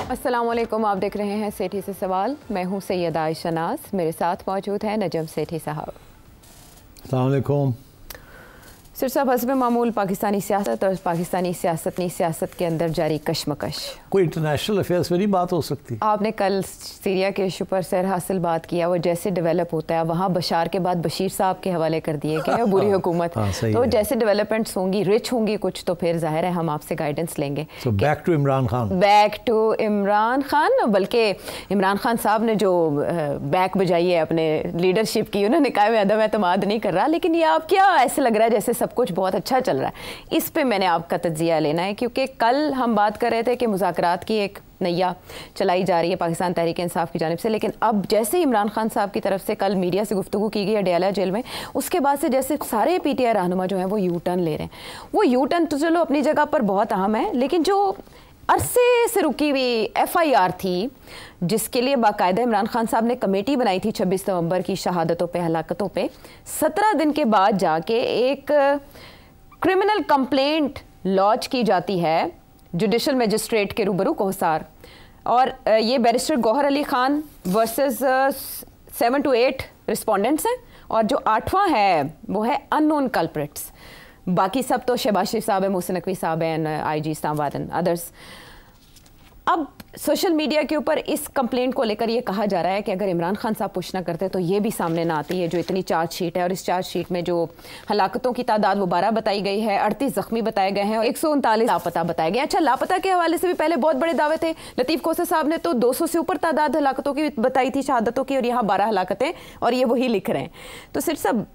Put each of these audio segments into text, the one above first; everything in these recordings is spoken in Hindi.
अस्सलामुअलैकुम, आप देख रहे हैं सेठी से सवाल। मैं हूं सैयदा आयशा नाज, मेरे साथ मौजूद हैं नजम सेठी साहब। अस्सलाम वालेकुम। सर साहब, हस्ब मामूल पाकिस्तानी सियासत और पाकिस्तानी सियासत के अंदर जारी कशमकश, कोई इंटरनेशनल अफेयर्स में नहीं बात हो सकती। आपने कल सीरिया के इशू पर सर हासिल बात किया, वो जैसे डेवलप होता है वहाँ बशार के बाद बशीर साहब के हवाले कर दिए गए और बुरी हुकूमत। तो जैसे डेवलपमेंट्स होंगी, रिच होंगी कुछ, तो फिर जाहिर है हम आपसे गाइडेंस लेंगे। Back to Imran Khan, back to Imran Khan. बल्कि इमरान खान साहब ने जो बैक बजाई है अपने लीडरशिप की, उन्होंने कहा मैं अदम एतमाद नहीं कर रहा, लेकिन ये आप क्या ऐसे लग रहा है जैसे सब कुछ बहुत अच्छा चल रहा है। इस पे मैंने आपका तज्जिया लेना है, क्योंकि कल हम बात कर रहे थे कि मुज़ाकरात की एक नैया चलाई जा रही है पाकिस्तान तहरीक इंसाफ की जानिब से, लेकिन अब जैसे इमरान खान साहब की तरफ से कल मीडिया से गुफ्तगू की गई अडयाला जेल में, उसके बाद से जैसे सारे पीटीआई रहनुमा जो हैं वो यू टर्न ले रहे हैं। वो यू टर्न तो चलो अपनी जगह पर बहुत अहम है, लेकिन जो अरसे से रुकी हुई FIR थी, जिसके लिए बाकायदा इमरान खान साहब ने कमेटी बनाई थी 26 नवंबर की शहादतों पे, हलाकतों पे, 17 दिन के बाद जाके एक क्रिमिनल कंप्लेंट लॉन्च की जाती है जुडिशल मजिस्ट्रेट के रूबरू कोहसार। और ये barrister Gauhar Ali Khan versus 7 to 8 respondents हैं, और जो 8वां है वो है अननोन कल्प्रिट्स। बाकी सब तो शहबाज शरीफ साहब है, मोहसिन नकवी साहब हैं, IG इस्लामाबाद एंड अदर्स। अब सोशल मीडिया के ऊपर इस कंप्लेंट को लेकर ये कहा जा रहा है कि अगर इमरान खान साहब पुश ना करते तो ये भी सामने ना आती है जो इतनी चार्जशीट है, और इस चार्जशीट में जो हलाकतों की तादाद वो 12 बताई गई है, 38 जख्मी बताए गए हैं और 139 लापता बताए गए। अच्छा, लापता के हवाले से भी पहले बहुत बड़े दावे थे। लतीफ़ खोसर साहब ने तो 200 से ऊपर तादाद हलाकतों की बताई थी, शहादतों की, और यहाँ 12 हलाकतें, और ये वही लिख रहे हैं। तो सिर्फ सब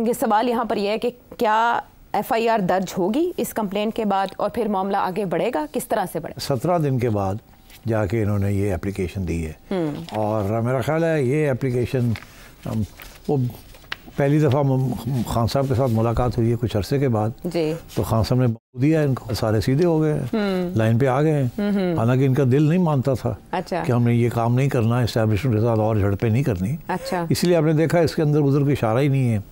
ये सवाल यहाँ पर यह है कि क्या FIR दर्ज होगी इस कंप्लेंट के बाद, और फिर मामला आगे बढ़ेगा, किस तरह से बढ़ेगा? 17 दिन के बाद जाके इन्होंने ये एप्लीकेशन दी है, और मेरा ख्याल है ये एप्लीकेशन वो पहली दफ़ा खान साहब के साथ मुलाकात हुई है कुछ अरसे के बाद जी। तो खान साहब ने दिया, इनको सारे सीधे हो गए, लाइन पे आ गए। हालांकि इनका दिल नहीं मानता था अच्छा। कि हमने ये काम नहीं करना, इस्टेब्लिशमेंट के साथ और झड़पें नहीं करनी। अच्छा। इसलिए आपने देखा इसके अंदर उधर कोई इशारा ही नहीं है,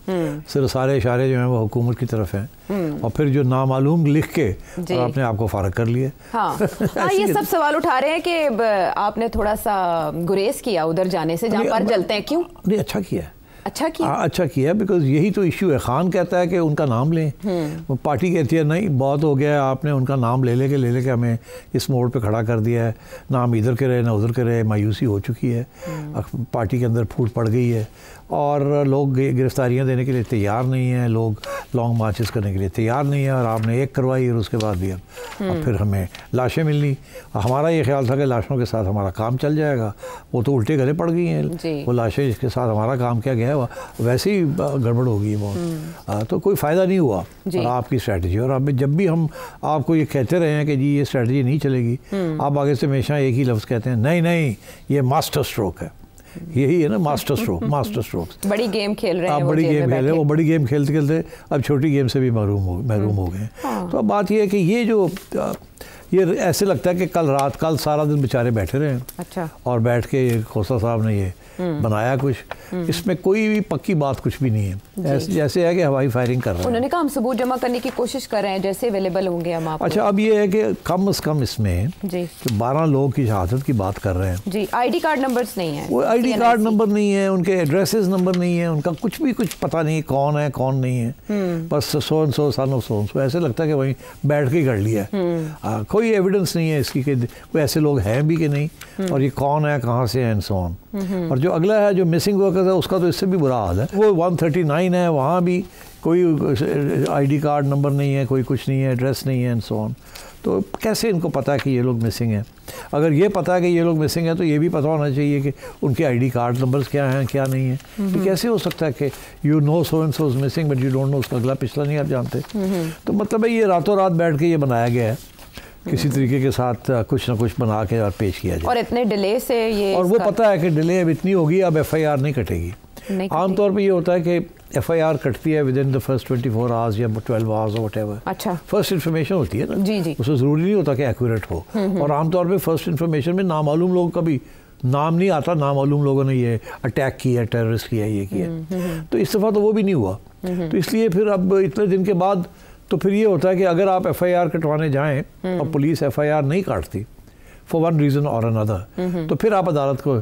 सिर्फ सारे इशारे जो हैं वो हुकूमत की तरफ हैं, और फिर जो नामालूम लिख के और आपने आपको फारग कर लिए। हाँ। ये सब सवाल उठा रहे हैं कि आपने थोड़ा सा गुरेज किया उधर जाने से जहाँ पर जलते हैं, क्यों? नहीं, अच्छा किया, अच्छा किया बिकॉज यही तो इशू है। खान कहता है कि उनका नाम लें, पार्टी कहती है नहीं बहुत हो गया, आपने उनका नाम ले लेके हमें इस मोड़ पे खड़ा कर दिया है, नाम इधर के रहे ना उधर के रहे, मायूसी हो चुकी है, पार्टी के अंदर फूट पड़ गई है, और लोग गिरफ्तारियां देने के लिए तैयार नहीं हैं, लोग लॉन्ग मार्चेस करने के लिए तैयार नहीं है, और आपने एक करवाई और उसके बाद भी अब फिर हमें लाशें मिलनी। हमारा ये ख्याल था कि लाशों के साथ हमारा काम चल जाएगा, वो तो उल्टे गले पड़ गई हैं वो लाशें, जिसके साथ हमारा काम क्या गया है वैसे ही गड़बड़ हो गई बहुत। तो कोई फ़ायदा नहीं हुआ और आपकी स्ट्रैटेजी। और अब जब भी हम आपको ये कहते रहे हैं कि जी ये स्ट्रैटेजी नहीं चलेगी, आप आगे से हमेशा एक ही लफ्ज़ कहते हैं, नहीं ये मास्टर स्ट्रोक है, यही है ना, मास्टर स्ट्रोक। बड़ी गेम खेल रहे हैं, बड़ी गेम खेल रहे हैं, वो बड़ी गेम खेलते खेलते अब छोटी गेम से भी महरूम हो गए। तो अब बात ये है कि ये जो ये ऐसे लगता है कि कल सारा दिन बेचारे बैठे रहे हैं। अच्छा। और बैठ के खोसा साहब ने ये बनाया कुछ, इसमें कोई भी पक्की बात कुछ भी नहीं है, जैसे है कि हवाई फायरिंग कर रहे हैं। उन्होंने कहा हम सबूत जमा करने की कोशिश कर रहे हैं, जैसे अवेलेबल होंगे हम आपको। अच्छा, अब ये है कि कम से कम इसमें जी 12 लोगों की शहादत की बात कर रहे हैं जी। ID कार्ड नंबर्स नहीं है, वो ID कार्ड नंबर नहीं है, उनके एड्रेसेस नंबर नहीं है, उनका कुछ पता नहीं है कौन है कौन नहीं है, बस so and so son of so and so, ऐसे लगता है कि वहीं बैठ के कर लिया है। कोई एविडेंस नहीं है इसकी कि कोई ऐसे लोग हैं भी कि नहीं, और ये कौन है, कहाँ से है, एंड सो ऑन। और जो अगला है जो मिसिंग वर्कर्स है, उसका तो इससे भी बुरा हाल है। वो 139 है, वहाँ भी कोई ID कार्ड नंबर नहीं है, कोई कुछ नहीं है, एड्रेस नहीं है, एंड सो ऑन। तो कैसे इनको पता है कि ये लोग मिसिंग हैं? अगर ये पता है कि ये लोग मिसिंग हैं तो ये भी पता होना चाहिए कि उनके ID कार्ड नंबर्स क्या हैं क्या नहीं है। ये कैसे हो सकता है कि you know so and so is missing but you don't know उसका अगला पिछला नहीं आप जानते? तो मतलब है ये रातों रात बैठ के ये बनाया गया है, किसी तरीके के साथ कुछ ना कुछ बना के और पेश किया जाए, और इतने डिले से ये, और वो पता है कि डिले अब इतनी होगी, अब FIR नहीं कटेगी। आमतौर पे ये होता है कि FIR कटती है with in the first 24 hours या 12 आवर्स और व्हाटएवर। अच्छा। फर्स्ट इन्फॉर्मेशन होती है ना जी। उसमें ज़रूरी नहीं होता कि एक्यूरेट हो, और आमतौर पे फर्स्ट इन्फॉर्मेशन में नामालूम लोगों का भी नाम नहीं आता, नामालूम लोगों ने ये अटैक किया, टेररिस्ट किया, ये किया। तो इस दफ़ा तो वो भी नहीं हुआ। तो इसलिए फिर अब इतने दिन के बाद तो फिर ये होता है कि अगर आप FIR कटवाने जाएँ और पुलिस FIR नहीं काटती, फॉर वन रीज़न और अनदर, तो फिर आप अदालत को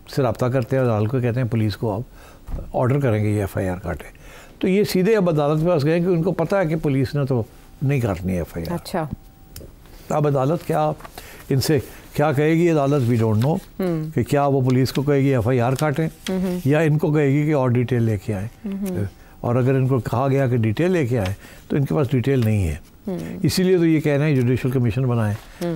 से रब्ता करते हैं, अदालत को कहते हैं पुलिस को आप ऑर्डर करेंगे ये FIR काटे। तो ये सीधे अब अदालत के पास गए कि उनको पता है कि पुलिस ने तो नहीं काटनी है FIR। अच्छा, अब अदालत क्या इनसे क्या कहेगी अदालत, वी डोंट नो कि क्या वो पुलिस को कहेगी FIR काटें या इनको कहेगी कि और डिटेल लेके आए। और अगर इनको कहा गया कि डिटेल लेके आए तो इनके पास डिटेल नहीं है, इसीलिए तो ये कह रहे हैं जुडिशल कमीशन बनाएं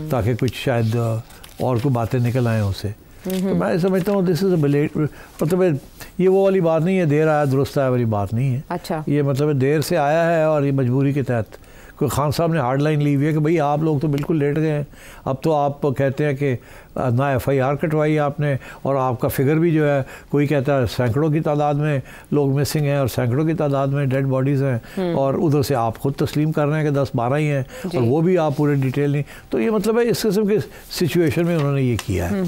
ताकि कुछ शायद और कोई बातें निकल आएँ उससे। तो मैं समझता हूँ दिस इज़ अ बिलेट, मतलब ये वो वाली बात नहीं है देर आया दुरुस्त आया वाली बात नहीं है। अच्छा, ये मतलब देर से आया है और ये मजबूरी के तहत कोई खान साहब ने हार्ड लाइन ली हुई है कि भाई आप लोग तो बिल्कुल लेट गए हैं, अब तो आप कहते हैं कि ना FIR कटवाई आपने और आपका फिगर भी जो है कोई कहता है सैकड़ों की तादाद में लोग मिसिंग हैं और सैकड़ों की तादाद में डेड बॉडीज़ हैं, और उधर से आप खुद तस्लीम कर रहे हैं कि 10-12 ही हैं और वो भी आप पूरे डिटेल नहीं। तो ये मतलब है इस किस्म के सिचुएशन में उन्होंने ये किया है।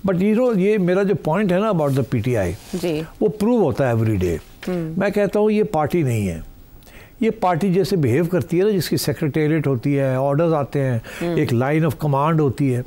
बट ये मेरा जो पॉइंट है ना अबाउट द PTI, वो प्रूव होता है एवरी डे। मैं कहता हूँ ये पार्टी नहीं है, ये पार्टी जैसे बिहेव करती है ना, जिसकी सेक्रेटेरिएट होती है, ऑर्डर्स आते हैं, एक लाइन ऑफ कमांड होती है,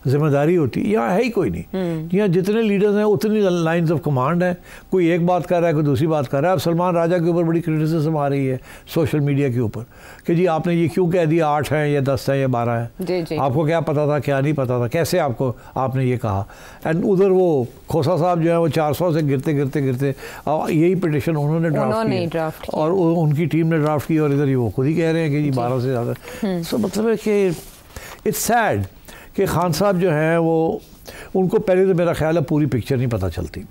जिम्मेदारी होती है, यहाँ है ही कोई नहीं। यहाँ जितने लीडर्स हैं उतनी लाइंस ऑफ कमांड हैं, कोई एक बात कर रहा है कोई दूसरी बात कर रहा है। अब सलमान राजा के ऊपर बड़ी क्रिटिसिज्म आ रही है सोशल मीडिया के ऊपर कि जी आपने ये क्यों कह दिया 8 हैं या 10 हैं या 12 हैं, आपको क्या पता था, क्या नहीं पता था, कैसे आपने ये कहा। एंड उधर वो खोसा साहब जो है वो 400 से गिरते यही पिटिशन उन्होंने ड्राफ्ट की और उनकी टीम ने ड्राफ्ट की, और इधर ही वो खुद ही कह रहे हैं कि जी 12 से ज़्यादा। सो मतलब है कि इट्स सैड कि खान साहब जो हैं वो उनको पहले तो मेरा ख्याल है पूरी पिक्चर नहीं पता चलती,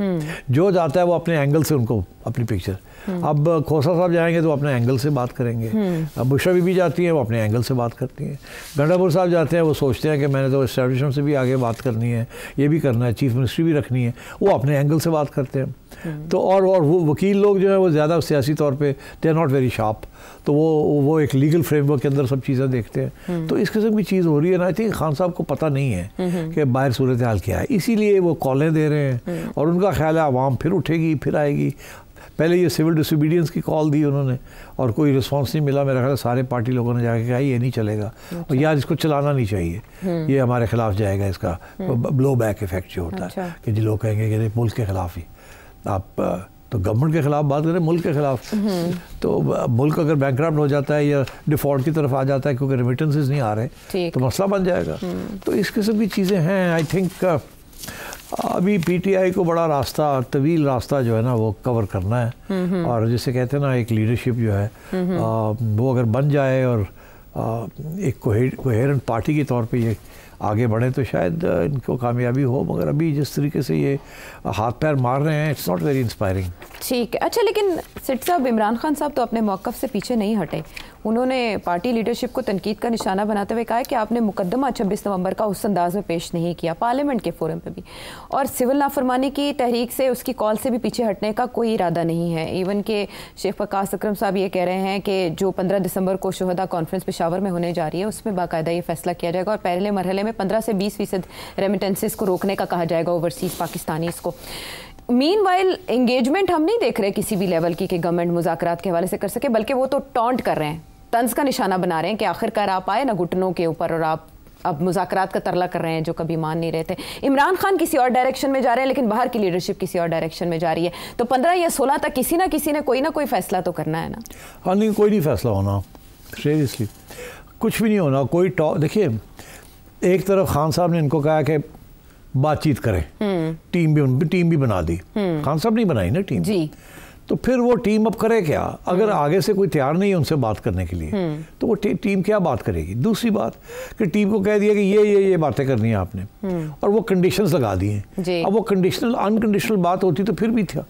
जो जाता है वो अपने एंगल से उनको अपनी पिक्चर। अब खोसा साहब जाएंगे तो अपने एंगल से बात करेंगे, अब बुशा बीबी जाती हैं वो अपने एंगल से बात करती हैं, गंडापुर साहब जाते हैं वो सोचते हैं कि मैंने तो एस्टेब्लिशमेंट से भी आगे बात करनी है, ये भी करना है, चीफ मिनिस्ट्री भी रखनी है, वो अपने एंगल से बात करते हैं। तो और वो वकील लोग जो है वो ज़्यादा सियासी तौर पे they are not very sharp, तो वो एक लीगल फ्रेमवर्क के अंदर सब चीज़ें देखते हैं। तो इस किस्म की चीज़ हो रही है ना, आई थिंक खान साहब को पता नहीं है कि बाहर सूरत हाल क्या है, इसीलिए वो कॉलें दे रहे हैं और उनका ख्याल है आवाम फिर उठेगी फिर आएगी। पहले ये सिविल डिसोबीडियंस की कॉल दी उन्होंने और कोई रिस्पांस नहीं मिला, मेरा ख्याल सारे पार्टी लोगों ने जाके कहा ये नहीं चलेगा और यार इसको चलाना नहीं चाहिए, ये हमारे खिलाफ जाएगा, इसका ब्लो बैक इफेक्ट जो होता है कि जी लोग कहेंगे कि मुल्क के खिलाफ ही आप तो गवर्नमेंट के खिलाफ बात करें, मुल्क के खिलाफ। तो मुल्क अगर बैंकरप्ट हो जाता है या डिफॉल्ट की तरफ आ जाता है क्योंकि रेमिटेंसेस नहीं आ रहे तो मसला बन जाएगा। तो इस किस्म की चीज़ें हैं। आई थिंक अभी PTI को बड़ा रास्ता, तवील रास्ता जो है ना वो कवर करना है, और जिसे कहते हैं ना एक लीडरशिप जो है वो अगर बन जाए और एक कोहेरेंट पार्टी के तौर पे ये आगे बढ़े तो शायद इनको कामयाबी हो, मगर अभी जिस तरीके से ये हाथ पैर मार रहे हैं इट्स नॉट वेरी इंस्पायरिंग। ठीक है, अच्छा, लेकिन सिट साहब, इमरान खान साहब तो अपने मौक़िफ़ से पीछे नहीं हटे। उन्होंने पार्टी लीडरशिप को तनकीद का निशाना बनाते हुए कहा है कि आपने मुकदमा 26 नवंबर का उस अंदाज में पेश नहीं किया पार्लियामेंट के फोरम पे भी, और सिविल नाफरमानी की तहरीक से उसकी कॉल से भी पीछे हटने का कोई इरादा नहीं है। इवन के शेख वकास अकरम साहब ये कह रहे हैं कि जो 15 दिसंबर को शोहदा कॉन्फ्रेंस पेशावर में होने जा रही है उसमें बाकायदा ये फैसला किया जाएगा और पहले मरहले में 15 से 20% रेमिटेंसेस को रोकने का कहा जाएगा ओवरसीज़ पाकिस्तानीज़ को। मीनवाइल एंगेजमेंट हम नहीं देख रहे किसी भी लेवल की कि गवर्नमेंट मुज़ाकरात के हवाले से कर सके, बल्कि वो तो टॉन्ट कर रहे हैं, तंज का निशाना बना रहे हैं कि आखिरकार आप आए ना घुटनों के ऊपर और आप अब मुज़ाकरात का तरला कर रहे हैं जो कभी मान नहीं रहे थे। इमरान खान किसी और डायरेक्शन में जा रहे हैं लेकिन बाहर की लीडरशिप किसी और डायरेक्शन में जा रही है। तो 15 या 16 तक किसी ने कोई ना कोई फैसला तो करना है ना। हाँ, नहीं कोई नहीं फैसला होना, सीरियसली कुछ भी नहीं होना। कोई देखिए, एक तरफ खान साहब ने इनको कहा कि बातचीत करें, टीम भी बना दी, खान साहब नहीं बनाई ना टीम जी, तो फिर वो टीम अब करे क्या? अगर आगे से कोई तैयार नहीं है उनसे बात करने के लिए तो वो टीम क्या बात करेगी? दूसरी बात कि टीम को कह दिया कि ये बातें करनी है आपने, और वो कंडीशंस लगा दिए। अब वो कंडीशनल अनकंडीशनल बात होती तो फिर भी था,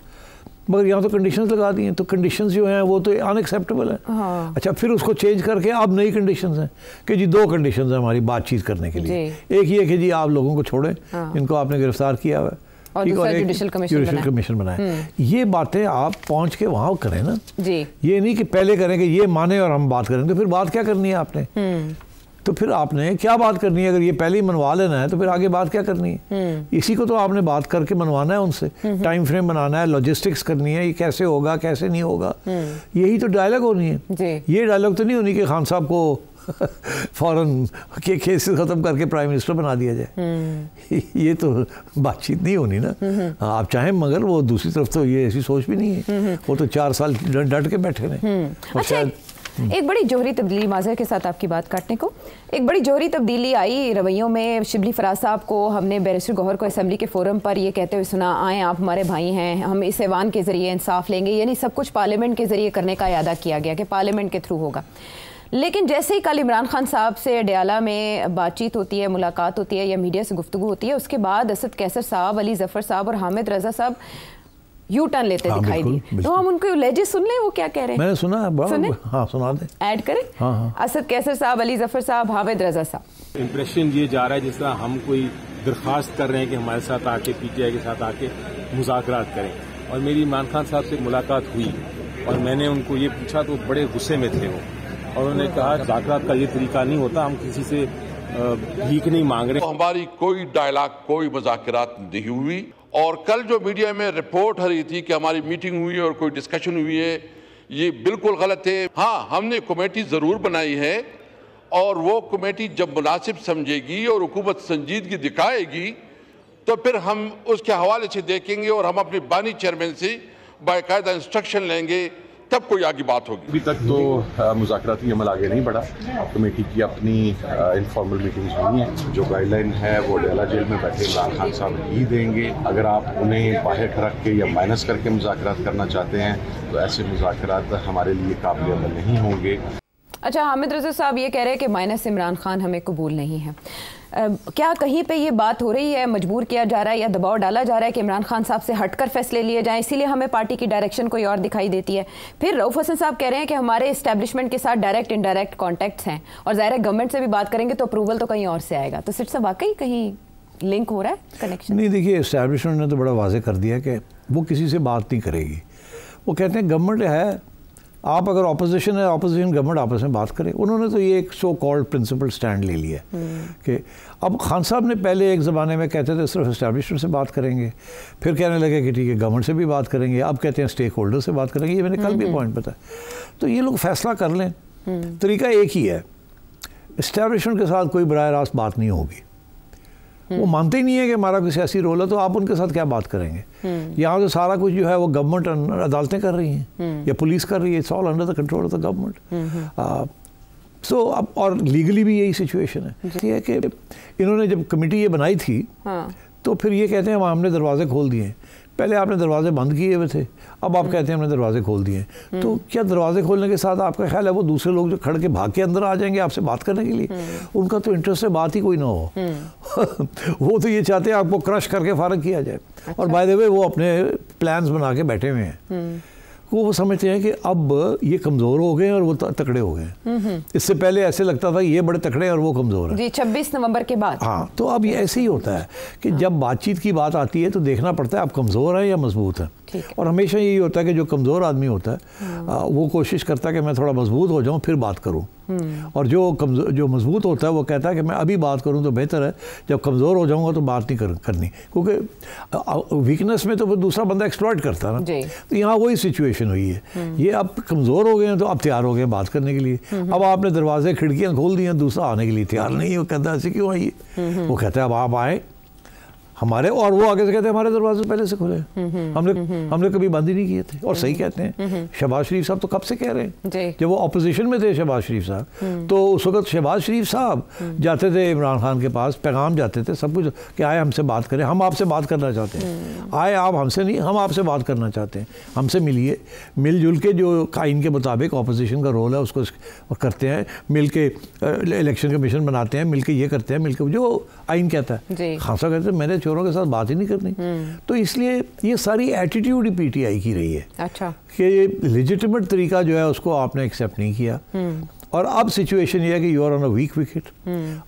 मगर यहाँ तो कंडीशंस लगा दी हैं, तो कंडीशंस जो हैं वो तो अनएक्सेप्टेबल है। हाँ। अच्छा, फिर उसको चेंज करके अब नई कंडीशंस हैं कि जी 2 कंडीशंस हैं हमारी बातचीत करने के लिए। एक ये कि जी आप लोगों को छोड़ें, हाँ। इनको आपने गिरफ्तार किया हुआ है और जुडिशल कमीशन बनाए। ये बातें आप पहुंच के वहाँ करें ना जी, ये नहीं कि पहले करें कि ये माने और हम बात करें। तो फिर बात क्या करनी है आपने? तो फिर आपने क्या बात करनी है? अगर ये पहले ही मनवा लेना है तो फिर आगे बात क्या करनी है? इसी को तो आपने बात करके मनवाना है उनसे, टाइम फ्रेम बनाना है, लॉजिस्टिक्स करनी है, ये कैसे होगा कैसे नहीं होगा, यही तो डायलॉग होनी है। ये डायलॉग तो नहीं होनी कि खान साहब को फ़ौरन के केसेस ख़त्म करके प्राइम मिनिस्टर बना दिया जाए। ये तो बातचीत नहीं होनी ना। आप चाहें, मगर वो दूसरी तरफ तो ये ऐसी सोच भी नहीं है। वो तो 4 साल डट के बैठे हैं। अच्छा, एक बड़ी जोहरी तब्दीली, माज़र के साथ आपकी बात काटने को, एक बड़ी जोहरी तब्दीली आई रवैयों में। शिबली फराज साहब को हमने बैरिस्टर गौहर को असेंबली के फोरम पर ये कहते हुए सुना, आए आप हमारे भाई हैं, हम इस ऐवान के ज़रिए इंसाफ लेंगे। यानी सब कुछ पार्लियामेंट के ज़रिए करने का इरादा किया गया कि पार्लियामेंट के थ्रू होगा। लेकिन जैसे ही कल इमरान खान साहब से अडयाला में बातचीत होती है, मुलाकात होती है या मीडिया से गुफ्तगू होती है, उसके बाद असद कैसर साहब, अली जफ़र साहब और हामिद रज़ा साहब यू टर्न लेते दिखाई दिए। तो हम उनको लहजे सुन लें, वो क्या कह रहे हैं? मैंने सुना है। सुने? हाँ, सुना दे। ऐड करें। हाँ। असद कैसर साहब, अली जफ़र साहब, हामिद रज़ा साहब। इम्प्रेशन ये जा रहा है जिस तरह हम कोई दरख्वास्त कर रहे हैं कि हमारे साथ आके पीटीआई के साथ आके मुज़ाकरात करें। और मेरी इमरान खान साहब से मुलाकात हुई और मैंने उनको ये पूछा तो बड़े गुस्से में थे वो, और उन्होंने कहा मुज़ाकरात का ये तरीका नहीं होता, हम किसी से भीख नहीं मांग रहे। तो हमारी कोई डायलॉग, कोई मुज़ाकरात नहीं हुई। और कल जो मीडिया में रिपोर्ट हो रही थी कि हमारी मीटिंग हुई और कोई डिस्कशन हुई है, ये बिल्कुल गलत है। हाँ, हमने कमेटी ज़रूर बनाई है और वो कमेटी जब मुनासिब समझेगी और हुकूमत संजीदगी दिखाएगी तो फिर हम उसके हवाले से देखेंगे और हम अपने बानी चेयरमैन से बाकायदा इंस्ट्रक्शन लेंगे, तब कोई आगे बात होगी। अभी तक तो मुज़ाकराती अमल आगे नहीं बढ़ा। कमेटी की अपनी इनफॉर्मल मीटिंग्स हुई हैं। जो गाइडलाइन है वो अडयाला जेल में बैठे इमरान खान साहब ही देंगे। अगर आप उन्हें बाहर ठरक के या माइनस करके मुज़ाकरात करना चाहते हैं तो ऐसे मुज़ाकरात हमारे लिए काबिल अमल नहीं होंगे। अच्छा, हामिद रज़ा साहब ये कह रहे हैं कि माइनस इमरान खान हमें कबूल नहीं है। क्या कहीं पे ये बात हो रही है, मजबूर किया जा रहा है या दबाव डाला जा रहा है कि इमरान खान साहब से हटकर फैसले लिए जाएं, इसीलिए हमें पार्टी की डायरेक्शन कोई और दिखाई देती है? फिर रऊफ हसन साहब कह रहे हैं कि हमारे इस्टेब्लिशमेंट के साथ डायरेक्ट इनडायरेक्ट कॉन्टैक्ट्स हैं और ज़ाहिर है गवर्नमेंट से भी बात करेंगे तो अप्रूवल तो कहीं और से आएगा। तो सिर्फ वाकई कहीं लिंक हो रहा है, कनेक्शन? नहीं, देखिए, इस्टेब्लिशमेंट ने तो बड़ा वाज़ेह कर दिया कि वो किसी से बात नहीं करेगी। वो कहते हैं गवर्नमेंट है, आप अगर ऑपोजिशन है, ऑपोजिशन गवर्नमेंट आपस में बात करे। उन्होंने तो ये एक सो कॉल्ड प्रिंसिपल स्टैंड ले लिया कि अब खान साहब ने पहले एक ज़माने में कहते थे सिर्फ इस्टेब्लिशमेंट से बात करेंगे, फिर कहने लगे कि ठीक है गवर्नमेंट से भी बात करेंगे, अब कहते हैं स्टेक होल्डर से बात करेंगे। ये मैंने कल भी पॉइंट बताया। तो ये लोग फैसला कर लें, तरीका एक ही है, इस्टेब्लिशमेंट के साथ कोई बराह रास्त बात नहीं होगी। वो मानते ही नहीं है कि हमारा कोई सियासी रोल है, तो आप उनके साथ क्या बात करेंगे? यहाँ तो सारा कुछ जो है वो गवर्नमेंट, अदालतें कर रही हैं या पुलिस कर रही है। It's all under the control of the government. So अब और लीगली भी यही सिचुएशन है। ये है कि इन्होंने जब कमेटी ये बनाई थी तो फिर ये कहते हैं हमने दरवाजे खोल दिए। पहले आपने दरवाजे बंद किए हुए थे, अब आप कहते हैं हमने दरवाजे खोल दिए। तो क्या दरवाजे खोलने के साथ आपका ख्याल है वो दूसरे लोग जो खड़ के भाग के अंदर आ जाएंगे आपसे बात करने के लिए? उनका तो इंटरेस्ट है बात ही कोई ना हो। वो तो ये चाहते हैं आपको क्रश करके फारग किया जाए। अच्छा। और बाय द वे वो अपने प्लान्स बना के बैठे हुए हैं। वो समझते हैं कि अब ये कमज़ोर हो गए और वो तकड़े हो गए। इससे पहले ऐसे लगता था ये बड़े तकड़े और वो कमज़ोर हैं। जी, 26 नवंबर के बाद। हाँ, तो अब ये ऐसे ही होता है कि जब बातचीत की बात आती है तो देखना पड़ता है आप कमज़ोर हैं या मजबूत हैं। और हमेशा यही होता है कि जो कमज़ोर आदमी होता है वो कोशिश करता है कि मैं थोड़ा मजबूत हो जाऊँ फिर बात करूँ, और जो मजबूत होता है वो कहता है कि मैं अभी बात करूँ तो बेहतर है, जब कमज़ोर हो जाऊँगा तो बात नहीं करनी, क्योंकि वीकनेस में तो वो दूसरा बंदा एक्सप्लॉइट करता है ना। तो यहाँ वही सिचुएशन हुई है। ये अब कमज़ोर हो गए हैं तो अब तैयार हो गए बात करने के लिए। अब आपने दरवाजे खिड़कियाँ खोल दी हैं, दूसरा आने के लिए तैयार नहीं है। वो कहता है ऐसे क्यों आइए? वो कहता है अब आप आए हमारे, और वो आगे से कहते हैं हमारे दरवाजे पहले से खुले, हमने कभी बंद ही नहीं किए थे। और सही कहते हैं। शहबाज शरीफ साहब तो कब से कह रहे हैं, जब वो अपोजिशन में थे शहबाज शरीफ साहब, तो उस वक्त शहबाज शरीफ साहब जाते थे इमरान खान के पास, पैगाम जाते थे सब कुछ कि आए हमसे बात करें, हम आपसे बात करना चाहते हैं। आए आप हमसे नहीं, हम आपसे बात करना चाहते हैं, हमसे मिलिए। मिलजुल के जो आइन के मुताबिक अपोजिशन का रोल है उसको करते हैं, मिल के इलेक्शन कमीशन बनाते हैं, मिल के ये करते हैं, मिल के जो आइन कहता है। खासा कहते हैं मैंने चोरों के साथ बात ही नहीं करनी। तो इसलिए ये सारी एटीट्यूड ही पीटीआई की रही है। अच्छा। कि लेजिटिमेट तरीका जो है उसको आपने एक्सेप्ट नहीं किया। और अब सिचुएशन ये है कि you are on a weak wicket.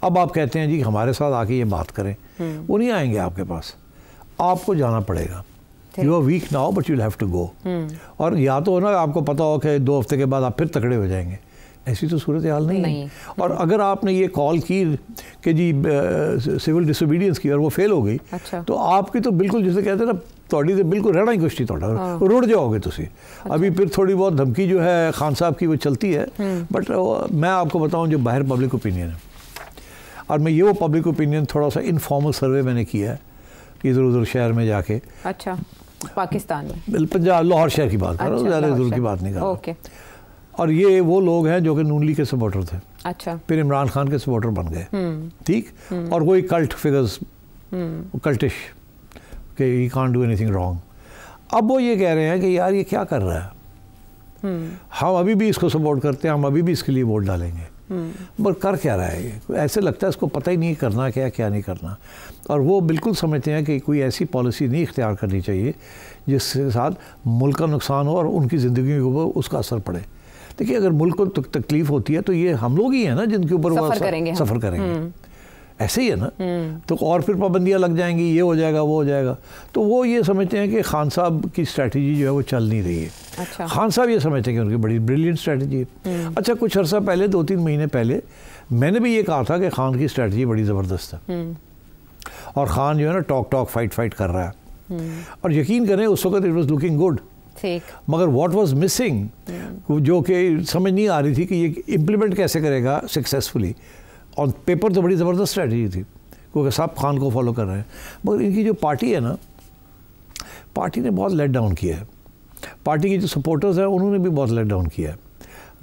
अब आप कहते हैं जी हमारे साथ आके ये बात करें, वो नहीं आएंगे आपके पास, आपको जाना पड़ेगा। You are weak now but you have to go. और या तो ना आपको पता हो कि 2 हफ्ते के बाद आप फिर तकड़े हो जाएंगे, ऐसी तो सूरत हाल नहीं है। और अगर आपने ये कॉल की कि जी सिविल डिसोबीडियंस की और वो फेल हो गई, अच्छा। तो आपकी तो बिल्कुल जिसे कहते हैं ना, थोड़ी तो बिल्कुल रहना ही कुछ नहीं, थोड़ा रुड़ जाओगे तुसी। अच्छा। अभी फिर थोड़ी बहुत धमकी जो है खान साहब की वो चलती है, बट मैं आपको बताऊं जो बाहर पब्लिक ओपिनियन है, और मैं ये वो पब्लिक ओपिनियन थोड़ा सा इनफॉर्मल सर्वे मैंने किया है इधर उधर शहर में जाके। अच्छा, पाकिस्तान में? पंजाब, लाहौर शहर की बात कर रहा हूँ, ज़्यादा दूर की बात नहीं कर रहा। ओके। और ये वो लोग हैं जो कि नून लीग के सपोर्टर थे, अच्छा, फिर इमरान खान के सपोर्टर बन गए, ठीक, और वही कल्ट फिगर्स, कल्टिश कि he can't do anything wrong. अब वो ये कह रहे हैं कि यार ये क्या कर रहा है, हम अभी भी इसको सपोर्ट करते हैं, हम अभी भी इसके लिए वोट डालेंगे, पर कर क्या रहा है ये? ऐसे लगता है इसको पता ही नहीं करना क्या क्या नहीं करना। और वो बिल्कुल समझते हैं कि कोई ऐसी पॉलिसी नहीं इख्तियार करनी चाहिए जिसके साथ मुल्क का नुकसान हो और उनकी ज़िंदगी के ऊपर उसका असर पड़े। देखिए, अगर मुल्क को तकलीफ़ होती है तो ये हम लोग ही हैं ना जिनके ऊपर वो सफ़र करेंगे, ऐसे ही है ना। तो और फिर पाबंदियाँ लग जाएंगी, ये हो जाएगा वो हो जाएगा। तो वो ये समझते हैं कि खान साहब की स्ट्रैटेजी जो है वो चल नहीं रही है। अच्छा। खान साहब ये समझते हैं कि उनकी बड़ी ब्रिलियंट स्ट्रैटेजी है। अच्छा, कुछ अर्सा पहले 2-3 महीने पहले मैंने भी ये कहा था कि खान की स्ट्रैटेजी बड़ी ज़बरदस्त है और खान जो है ना टॉक फाइट कर रहा है, और यकीन करें उस वक्त इट वॉज लुकिंग गुड। मगर व्हाट वाज मिसिंग, जो कि समझ नहीं आ रही थी कि ये इम्प्लीमेंट कैसे करेगा सक्सेसफुली। ऑन पेपर तो बड़ी ज़बरदस्त स्ट्रैटेजी थी क्योंकि सब खान को फॉलो कर रहे हैं, मगर इनकी जो पार्टी है ना, पार्टी ने बहुत लेट डाउन किया है। पार्टी के जो सपोर्टर्स हैं उन्होंने भी बहुत लेट डाउन किया है।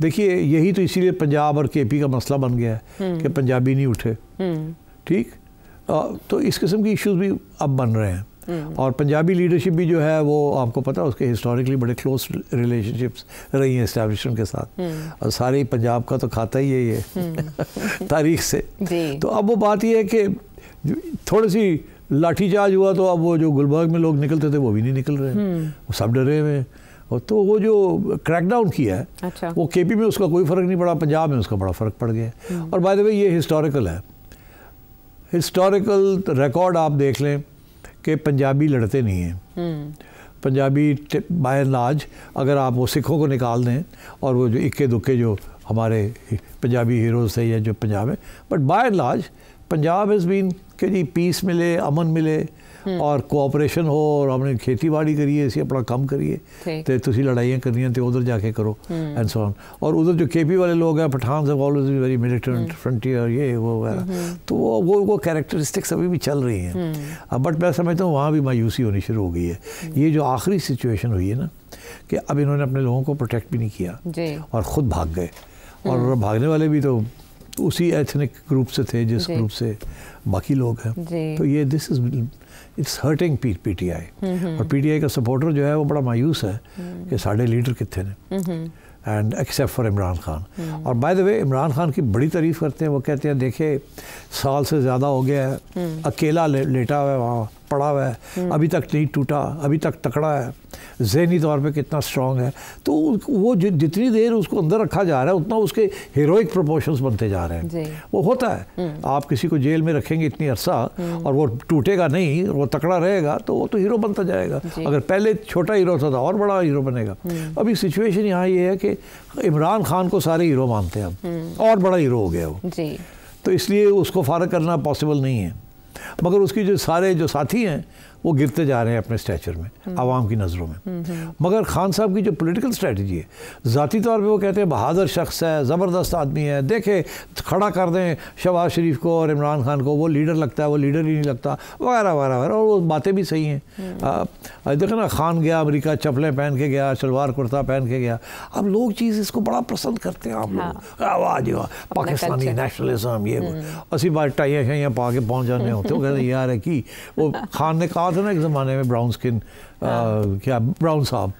देखिए, यही तो इसीलिए पंजाब और केपी का मसला बन गया है कि पंजाबी नहीं उठे, ठीक। तो इस किस्म की इश्यूज भी अब बन रहे हैं। और पंजाबी लीडरशिप भी जो है वो आपको पता है उसके हिस्टोरिकली बड़े क्लोज रिलेशनशिप्स रही हैं एस्टैब्लिशमेंट के साथ, और सारे ही पंजाब का तो खाता ही है ये तारीख से। तो अब वो बात ये है कि थोड़ी सी लाठीचार्ज हुआ तो अब वो जो गुलबर्ग में लोग निकलते थे वो भी नहीं निकल रहे हैं, वो सब डरे हुए हैं। और तो वो जो क्रैकडाउन किया है, अच्छा, वो केपी में उसका कोई फ़र्क नहीं पड़ा, पंजाब में उसका बड़ा फ़र्क पड़ गया। और बाय द वे ये हिस्टोरिकल है, हिस्टोरिकल रिकॉर्ड आप देख लें कि पंजाबी लड़ते नहीं हैं। पंजाबी बाय एंड लार्ज अगर आप वो सिखों को निकाल दें और वो जो इक्के दुक्के जो हमारे पंजाबी हीरोज़ थे या जो पंजाब में, but by and large Punjab has been कि जी पीस मिले, अमन मिले और कोऑपरेशन हो, और हमने खेती बाड़ी करिए, इसी अपना काम करिए, तो तुसी लड़ाइयाँ करनी तो उधर जाके करो एंड सो ऑन। और उधर जो केपी वाले लोग हैं, पठान से ऑलवेज वेरी मिलिटेंट, फ्रंटियर, ये वो वगैरह, तो वो कैरेक्टरिस्टिक्स अभी भी चल रही हैं। बट मैं समझता हूँ वहाँ भी मायूसी होनी शुरू हो गई है। ये जो आखिरी सिचुएशन हुई है ना कि अब इन्होंने अपने लोगों को प्रोटेक्ट भी नहीं किया और ख़ुद भाग गए, और भागने वाले भी तो उसी एथनिक ग्रुप से थे जिस ग्रुप से बाकी लोग हैं। तो ये this is it's hurting PTI, और पीटीआई का सपोर्टर जो है वो बड़ा मायूस है कि साढ़े लीडर कितने ने, and except for Imran Khan. और by the way Imran Khan की बड़ी तारीफ़ करते हैं, वो कहते हैं देखे साल से ज़्यादा हो गया है, अकेला लेटा हुआ है वहाँ, पड़ा हुआ है, अभी तक नहीं टूटा, अभी तक तकड़ा है, ज़हनी तौर पे कितना स्ट्रॉन्ग है। तो वो जितनी देर उसको अंदर रखा जा रहा है उतना उसके हीरोइक प्रोपोर्शंस बनते जा रहे हैं। वो होता है, आप किसी को जेल में रखेंगे इतनी अरसा और वो टूटेगा नहीं, वो तकड़ा रहेगा, तो वो तो हीरो बनता जाएगा। अगर पहले छोटा हीरो था तो और बड़ा हीरो बनेगा। अभी सिचुएशन यहाँ ये है कि इमरान खान को सारे हीरो मानते हैं अब, और बड़ा हीरो हो गया वो, तो इसलिए उसको फारग करना पॉसिबल नहीं है। मगर उसकी जो सारे जो साथी हैं वो गिरते जा रहे हैं अपने स्टैचर में, आवाम की नज़रों में। मगर खान साहब की जो पॉलिटिकल स्ट्रेटजी है, ज़ाती तौर पे वो कहते हैं बहादुर शख्स है, ज़बरदस्त आदमी है, देखे खड़ा कर दें शहबाज शरीफ को और इमरान खान को, वो लीडर लगता है, वो लीडर ही नहीं लगता, वगैरह वगैरह वगैरह। और वो बातें भी सही हैं। देखे ना, खान गया अमेरिका, चप्पलें पहन के गया, शलवार कुर्ता पहन के गया। अब लोग चीज़ इसको बड़ा पसंद करते हैं, आप लोग आवाज़ पाकिस्तानी नेशनलिज्म, ये वो असी बार टाइयाँ शाइयाँ पा के पहुँच जाने होते, वो कहते यार है कि वो खान ने कहा था ना एक ज़माने में ब्राउन स्किन, क्या ब्राउन साहब,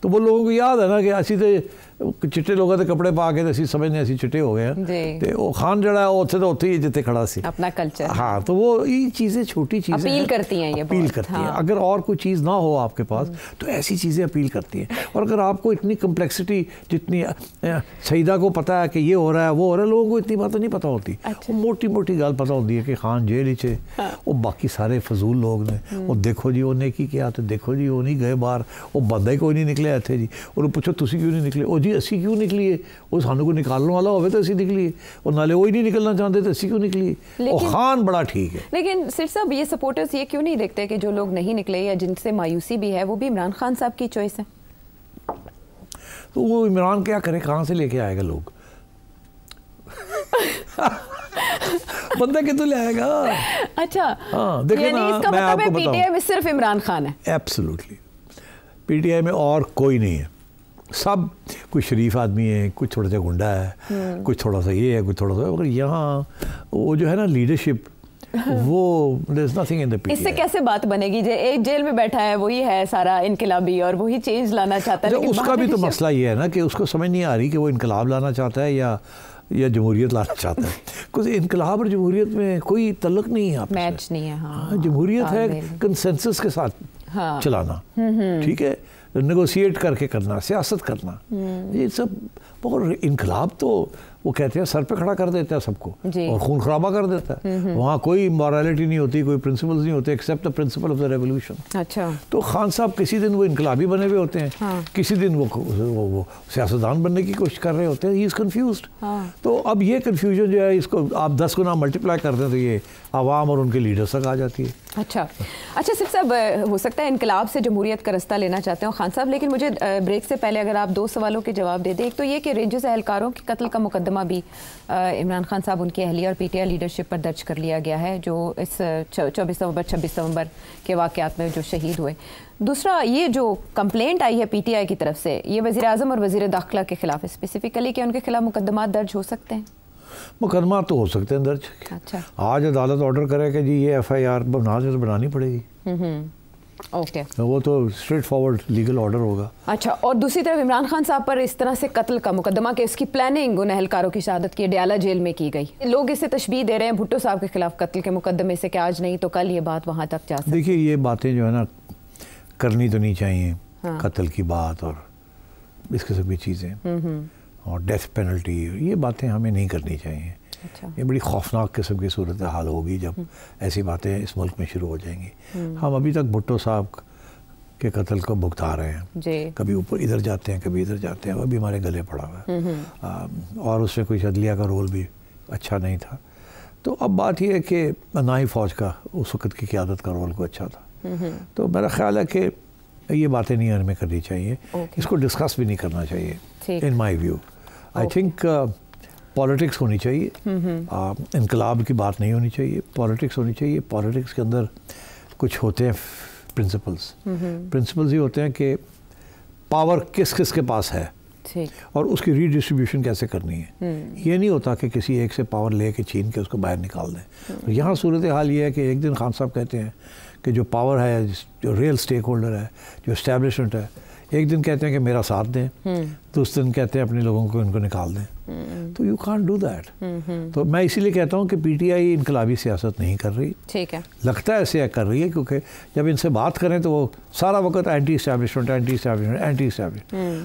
तो वो लोगों को याद है ना कि असी तो चिट्टे लोगों के कपड़े पा के असी समझने असी चिट्टे हो गए हैं, तो वो खान जड़ा है उत्थे तो उत्थे ही जिते खड़ा सी अपना कल्चर। हाँ, तो वो ये चीज़ें छोटी चीज़ें अपील करती हैं, ये अपील करती हैं। अगर और कोई चीज़ ना हो आपके पास तो ऐसी चीज़ें अपील करती हैं। और अगर आपको इतनी कम्प्लेक्सिटी, जितनी सईदा को पता है कि ये हो रहा है वो हो रहा है, लोगों को इतनी बातें नहीं पता होती। वो मोटी मोटी गल पता होती है कि खान जेल ही वो बाकी सारे फजूल लोग ने, वो देखो जी उन्हें की क्या, तो देखो जी वो नहीं गए बाहर, वो बंदा ही कोई नहीं निकले थे जी, और पूछो तुसी क्यों नहीं निकले, ओ जी अस्सी क्यों निकली है, वो सानू को निकालने वाला होवे तो अस्सी निकली है, और नाले वो ही नहीं निकलना चाहते तो अस्सी क्यों निकली है। और खान बड़ा ठीक है। लेकिन सिर साहब ये सपोर्टर्स ये क्यों नहीं देखते कि जो लोग नहीं निकले या जिनसे मायूसी भी है वो भी इमरान खान साहब की चॉइस है? तो वो इमरान क्या करे, कहाँ से लेके आएगा लोग बंदा कितने ले आएगा। अच्छा हाँ देखिए ना, इसका मैं मतलब आपको पीटीआई में सिर्फ इमरान खान है? एब्सोल्युटली, पीटीआई में और कोई नहीं है, सब कुछ शरीफ आदमी है, कुछ थोड़ा सा गुंडा है, कुछ थोड़ा सा ये है, कुछ थोड़ा सा। अगर यहाँ वो जो है ना लीडरशिप, वो there is nothing in the PTI. इससे कैसे बात बनेगी? जो एक जेल में बैठा है वही है सारा इनकलाबी और वही चेंज लाना चाहता है। उसका भी तो मसला ये है ना कि उसको समझ नहीं आ रही कि वो इनकलाब लाना चाहता है या जमहूरियत लाना चाहता है। कुछ इनकलाब और जमहूरियत में कोई तल्लुक नहीं है, मैच नहीं है। हाँ, जमहूरियत है कंसेंसस के साथ चलाना, ठीक है, नेगोशिएट करके करना, सियासत करना, ये सब। और इनकलाब तो वो कहते हैं सर पे खड़ा कर देता है सबको और खून खराबा कर देता है। वहाँ कोई मॉरलिटी नहीं होती, कोई प्रिंसिपल्स नहीं होते except the principle of the revolution. अच्छा, तो खान साहब किसी दिन वो इनकलाबी बने हुए होते हैं, किसी दिन वो सियासतदान बनने की कोशिश कर रहे होते हैं। He is confused. तो अब ये कन्फ्यूजन जो है, इसको आप 10 गुना मल्टीप्लाई कर दें तो ये आवाम और उनके लीडर्स तक आ जाती है। अच्छा सिर्फ साहब, हो सकता है इनकलाब से जमहूरियत का रास्ता लेना चाहते हो खान साहब, लेकिन मुझे ब्रेक से पहले अगर आप 2 सवालों के जवाब दे दें। एक तो ये कि रेंजर्स एहलकारों के कत्ल का मुकदमा भी इमरान खान साहब, उनकी अहलिया और पीटीआई लीडरशिप पर दर्ज कर लिया गया है, जो इस 24 नवंबर 26 नवंबर के वाक़यात में जो शहीद हुए। दूसरा, ये जो कंप्लेंट आई है पीटीआई की तरफ से, ये वज़ीर-ए-आज़म और वज़ीर दाखिला के खिलाफ है स्पेसिफिकली, कि उनके खिलाफ मुकदमा दर्ज हो सकते हैं? मुकदमा तो हो सकते हैं दर्ज। अच्छा, आज अदालत ऑर्डर करे कि जी ये FIR बनानी पड़ेगी। ओके, वो तो स्ट्रेट फॉरवर्ड लीगल ऑर्डर होगा। अच्छा, और दूसरी तरफ इमरान खान साहब पर इस तरह से कत्ल का मुकदमा कि उसकी प्लानिंग उन एहलकारों की शहादत की डयाला जेल में की गई, लोग इसे तशबीह दे रहे हैं भुट्टो साहब के खिलाफ कत्ल के मुकदमे से कि आज नहीं तो कल ये बात वहाँ तक जा सकती है। देखिए, ये बातें जो है ना करनी तो नहीं चाहिए। कत्ल की बात और इस किस्म की चीज़ें और डेथ पेनल्टी, ये बातें हमें नहीं करनी चाहिए। अच्छा। ये बड़ी खौफनाक किस्म की सूरत हाल होगी जब ऐसी बातें इस मुल्क में शुरू हो जाएंगी। हम अभी तक भुट्टो साहब के कत्ल को भुगता रहे हैं, कभी ऊपर इधर जाते हैं, कभी इधर जाते हैं, वो भी हमारे गले पड़ा हुआ है। और उसमें कोई अदलिया का रोल भी अच्छा नहीं था। तो अब बात यह है कि ना ही फ़ौज का उस वक़्त की क़यादत का रोल कोई अच्छा था। तो मेरा ख्याल है कि ये बातें नहीं हमें करनी चाहिए, इसको डिस्कस भी नहीं करना चाहिए। In my view I think politics होनी चाहिए, इनकलाब की बात नहीं होनी चाहिए, पॉलिटिक्स होनी चाहिए। पॉलिटिक्स के अंदर कुछ होते हैं प्रिंसिपल्स ही होते हैं कि पावर किस किस के पास है और उसकी रीडिस्ट्रीब्यूशन कैसे करनी है। ये नहीं होता कि किसी एक से पावर ले के छीन के उसको बाहर निकाल दें। तो यहाँ सूरत हाल ये है कि एक दिन खान साहब कहते हैं कि जो पावर है, जो रियल स्टेक होल्डर है, जो इस्टेब्लिशमेंट है, एक दिन कहते हैं कि मेरा साथ दें, दूसरे दिन कहते हैं अपने लोगों को इनको निकाल दें। तो यू कांट डू दैट। तो मैं इसीलिए कहता हूँ कि पीटीआई इनकलाबी सियासत नहीं कर रही। ठीक है, लगता है ऐसे कर रही है, क्योंकि जब इनसे बात करें तो वो सारा वक्त एंटी इस्टेब्लिशमेंट।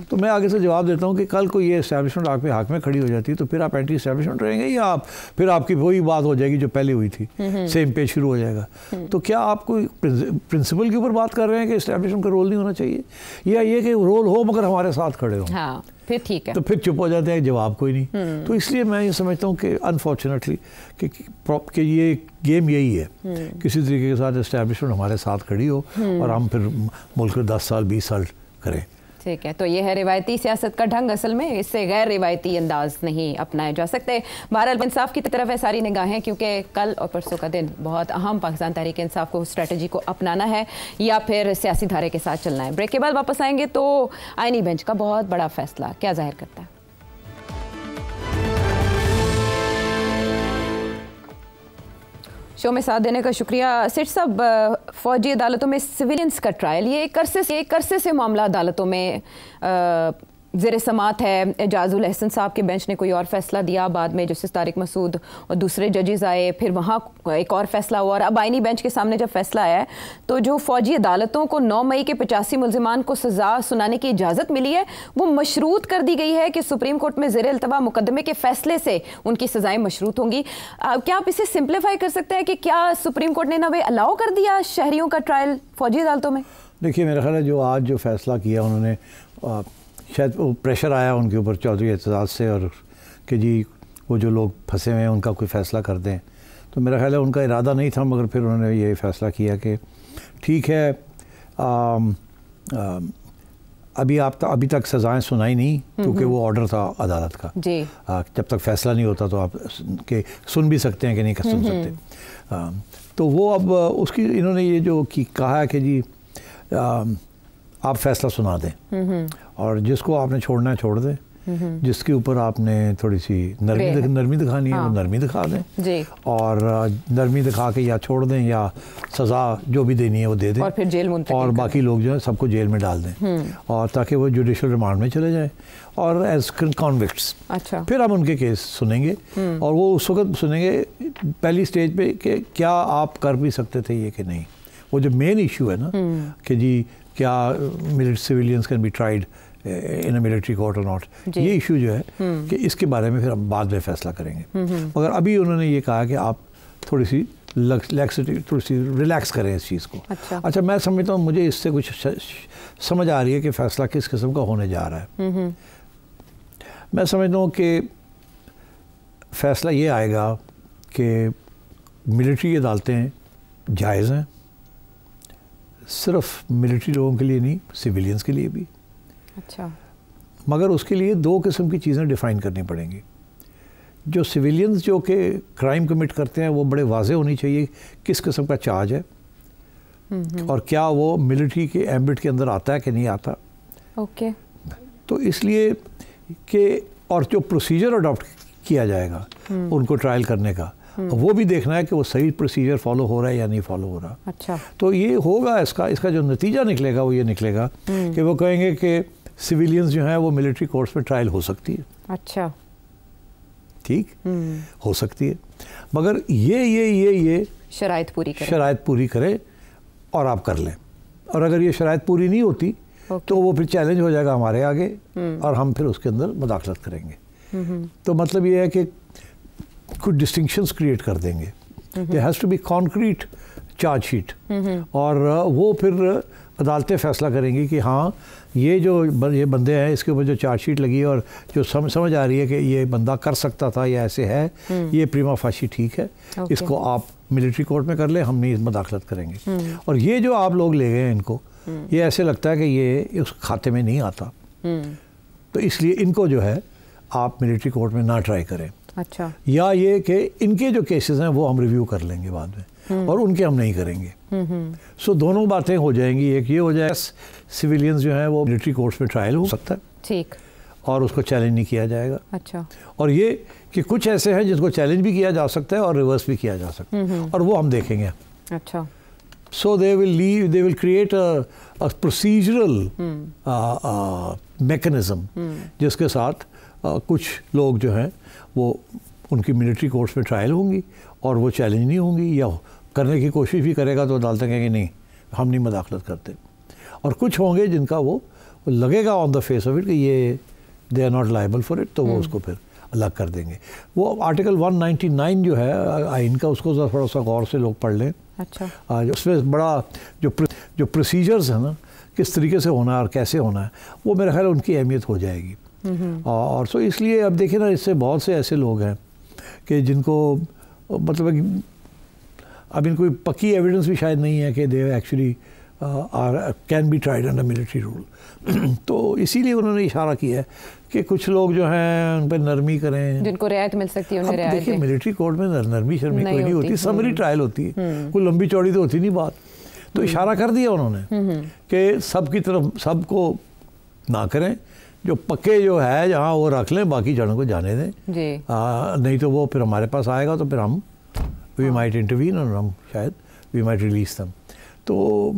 तो मैं आगे से जवाब देता हूँ कि कल को ये इस्टेब्लिशमेंट आप पे हाथ में खड़ी हो जाती है तो फिर आप एंटी इस्टेब्लिशमेंट रहेंगे या फिर आपकी वही बात हो जाएगी जो पहले हुई थी, सेम पेज शुरू हो जाएगा। तो क्या आप कोई प्रिंसिपल के ऊपर बात कर रहे हैं कि इस्टेब्लिशमेंट का रोल नहीं होना चाहिए, या ये कि रोल हो मगर हमारे साथ खड़े हो? हाँ, फिर ठीक है। तो फिर चुप हो जाते हैं, जवाब कोई नहीं। तो इसलिए मैं ये समझता हूँ कि अनफॉर्चुनेटली कि ये गेम यही है, किसी तरीके के साथ इस्टेब्लिशमेंट हमारे साथ खड़ी हो और हम फिर मुल्क 10 साल 20 साल करें। ठीक है, तो ये है रिवायती सियासत का ढंग। असल में इससे गैर रिवायती अंदाज नहीं अपनाए जा सकते। बहरहाल इंसाफ की तरफ है सारी निगाहें, क्योंकि कल और परसों का दिन बहुत अहम पाकिस्तान तहरीक इंसाफ को स्ट्रेटजी को अपनाना है या फिर सियासी धारे के साथ चलना है। ब्रेक के बाद वापस आएंगे तो आईनी बेंच का बहुत बड़ा फैसला क्या जाहिर करता है। शो में साथ देने का शुक्रिया। सेठ साहब, फौजी अदालतों में सिविलियंस का ट्रायल, ये एक अरसे से मामला अदालतों में ज़ेर समात है। एजाजुल अहसन साहब के बेंच ने कोई और फैसला दिया, बाद में जस्टिस तारिक मसूद और दूसरे जजेस आए, फिर वहाँ एक और फैसला हुआ और अब आईनी बेंच के सामने जब फैसला आया तो जो फौजी अदालतों को 9 मई के 85 मुल्जिमान को सज़ा सुनाने की इजाज़त मिली है वो मशरूत कर दी गई है कि सुप्रीम कोर्ट में ज़ेर अल्तवा मुकदमे के फैसले से उनकी सज़ाएँ मशरूत होंगी। क्या आप इसे सिंप्लीफाई कर सकते हैं कि क्या सुप्रीम कोर्ट ने ना वे अलाउ कर दिया शहरियों का ट्रायल फौजी अदालतों में? देखिए, मेरा ख्याल है जो आज जो फैसला किया उन्होंने शायद वो प्रेशर आया उनके ऊपर चौधरी एतजाज़ से, और कि जी वो जो लोग फंसे हुए हैं उनका कोई फ़ैसला कर दें। तो मेरा ख्याल है उनका इरादा नहीं था, मगर फिर उन्होंने ये फ़ैसला किया कि ठीक है, अभी तक सज़ाएं सुनाई नहीं, क्योंकि वो ऑर्डर था अदालत का जी। जब तक फ़ैसला नहीं होता तो आप के सुन भी सकते हैं कि नहीं सुन सकते। तो वो अब उसकी इन्होंने ये जो कहा है कि जी आप फ़ैसला सुना दें, और जिसको आपने छोड़ना है छोड़ दें, जिसके ऊपर आपने थोड़ी सी नरमी दिखानी है, वो नरमी दिखा दें जी। और नरमी दिखा के या छोड़ दें या सज़ा जो भी देनी है वो दे दें, और फिर जेल मुंतकिल और बाकी लोग जो है सबको जेल में डाल दें, और ताकि वो जुडिशल रिमांड में चले जाएं और एज कॉन्विक्ट्स। अच्छा, फिर हम उनके केस सुनेंगे, और वो उस वक्त सुनेंगे पहली स्टेज पे कि क्या आप कर भी सकते थे ये कि नहीं। वो जो मेन इशू है ना कि जी क्या military civilians can be tried in a military court और नॉट, ये इशू जो है कि इसके बारे में फिर हम बाद में फैसला करेंगे। मगर अभी उन्होंने ये कहा कि आप थोड़ी सी थोड़ी सी रिलैक्स करें इस चीज़ को। अच्छा, मैं समझता हूँ, मुझे इससे कुछ समझ आ रही है कि फ़ैसला किस किस्म का होने जा रहा है। मैं समझता हूँ कि फ़ैसला ये आएगा कि मिलिट्री अदालतें जायज़ हैं, सिर्फ मिलिट्री लोगों के लिए नहीं, सिविलियंस के लिए भी। अच्छा, मगर उसके लिए दो किस्म की चीज़ें डिफ़ाइन करनी पड़ेंगी। जो सिविलियंस जो कि क्राइम कमिट करते हैं वो बड़े वाज़े होनी चाहिए किस किस्म का चार्ज है, और क्या वो मिलिट्री के एम्बिट के अंदर आता है कि नहीं आता। ओके, तो इसलिए कि और जो प्रोसीजर अडॉप्ट किया जाएगा उनको ट्रायल करने का, वो भी देखना है कि वो सही प्रोसीजर फॉलो हो रहा है या नहीं फॉलो हो रहा। अच्छा, तो ये होगा, इसका जो नतीजा निकलेगा वो ये निकलेगा कि वो कहेंगे कि सिविलियंस जो हैं वो मिलिट्री कोर्ट्स में ट्रायल हो सकती है। अच्छा, ठीक, हो सकती है, मगर ये शराइत पूरी करे और आप कर लें। और अगर ये शराइत पूरी नहीं होती तो वो फिर चैलेंज हो जाएगा हमारे आगे, और हम फिर उसके अंदर मुदाखलत करेंगे। तो मतलब ये है कि कुछ डिस्टिंक्शंस क्रिएट कर देंगे। There has to be concrete chargesheet, और वो फिर अदालतें फ़ैसला करेंगी कि हाँ ये बंदे हैं, इसके ऊपर जो चार्जशीट लगी है और जो समझ आ रही है कि ये बंदा कर सकता था या ऐसे है, ये प्रीमा फाशी ठीक है, इसको आप मिलिट्री कोर्ट में कर ले, हम नहीं मुदाखलत करेंगे। और ये जो आप लोग ले गए इनको, ये ऐसे लगता है कि ये उस खाते में नहीं आता, तो इसलिए इनको जो है आप मिलिट्री कोर्ट में ना ट्राई करें। अच्छा, या ये कि इनके जो केसेस हैं वो हम रिव्यू कर लेंगे बाद में, और उनके हम नहीं करेंगे। सो दोनों बातें हो जाएंगी। एक ये हो जाए सिविलियंस जो है वो मिलिट्री कोर्ट्स में ट्रायल हो सकता है, ठीक, और उसको चैलेंज नहीं किया जाएगा। अच्छा, और ये कि कुछ ऐसे हैं जिसको चैलेंज भी किया जा सकता है और रिवर्स भी किया जा सकता है, और वो हम देखेंगे। अच्छा, so they will create a procedural mechanism जिसके साथ कुछ लोग जो हैं वो उनकी मिलिट्री कोर्ट्स में ट्रायल होंगी और वो चैलेंज नहीं होंगी, या करने की कोशिश भी करेगा तो अदालतें कहेंगे नहीं हम नहीं मुदाखलत करते। और कुछ होंगे जिनका वो लगेगा on the face of it कि ये they are not liable for it, तो वो उसको फिर अलग कर देंगे। वो आर्टिकल 199 जो है आइन का, उसको थोड़ा सा गौर से लोग पढ़ लें। अच्छा, उसमें बड़ा जो प्रोसीजर्स है ना, किस तरीके से होना है और कैसे होना है, वो मेरा ख्याल उनकी अहमियत हो जाएगी। और सो इसलिए अब देखिए ना, इससे बहुत से ऐसे लोग हैं कि जिनको मतलब अब इनको पक्की एविडेंस भी शायद नहीं है कि they actually can be tried under military rule. तो इसीलिए उन्होंने इशारा किया है कि कुछ लोग जो हैं उन पर नरमी करें, जिनको रियायत मिल सकती है उन्हें रियायत। देखिए मिलिट्री कोर्ट में नरमी शर्मी कोई नहीं होती, समरी ट्रायल होती है, कोई लंबी चौड़ी तो होती नहीं बात। तो इशारा कर दिया उन्होंने कि सबकी तरफ सबको ना करें, जो पक्के जो है जहाँ वो रख लें, बाकी जड़ों को जाने दें जी। नहीं तो वो फिर हमारे पास आएगा तो फिर हम वी माइट इंटरवीन और हम शायद वी माइट रिलीज देम। तो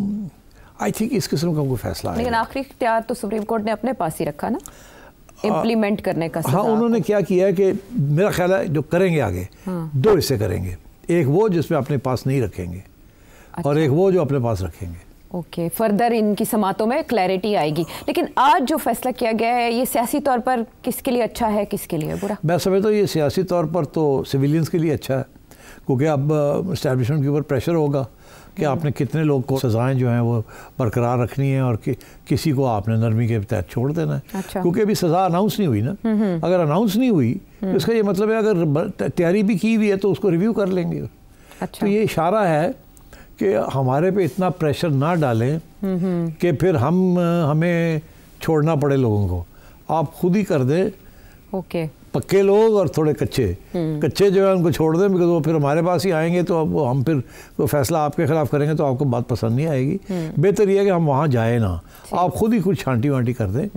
आई थिंक इस किस्म का कोई फैसला है। लेकिन आखिरी इख्तियार तो सुप्रीम कोर्ट ने अपने पास ही रखा ना, इम्प्लीमेंट करने का। हाँ, उन्होंने क्या किया है कि मेरा ख्याल है जो करेंगे आगे दो हिस्से करेंगे, एक वो जिसमें अपने पास नहीं रखेंगे और एक वो जो अपने पास रखेंगे। ओके, फर्दर इनकी समातों में क्लैरिटी आएगी। लेकिन आज जो फैसला किया गया है ये सियासी तौर पर किसके लिए अच्छा है, किसके लिए बुरा? मैं समझता हूँ ये सियासी तौर पर तो सिविलियंस के लिए अच्छा है, क्योंकि अब इस्टेब्लिशमेंट के ऊपर प्रेशर होगा कि आपने कितने लोग को सज़ाएं जो हैं वो बरकरार रखनी है और किसी को आपने नरमी के तहत छोड़ देना है। अच्छा। क्योंकि अभी सज़ा अनाउंस नहीं हुई ना। अगर अनाउंस नहीं हुई तो इसका ये मतलब है अगर तैयारी भी की हुई है तो उसको रिव्यू कर लेंगे। अच्छा। तो ये इशारा है कि हमारे पे इतना प्रेशर ना डालें कि फिर हमें छोड़ना पड़े लोगों को। आप खुद ही कर दें। ओके। पक्के लोग और थोड़े कच्चे जो है उनको छोड़ दें, बिकॉज वो फिर हमारे पास ही आएंगे तो अब हम फिर कोई फैसला आपके खिलाफ करेंगे तो आपको बात पसंद नहीं आएगी। बेहतर ये है कि हम वहाँ जाए ना, आप खुद ही कुछ छांटी वांटी कर दें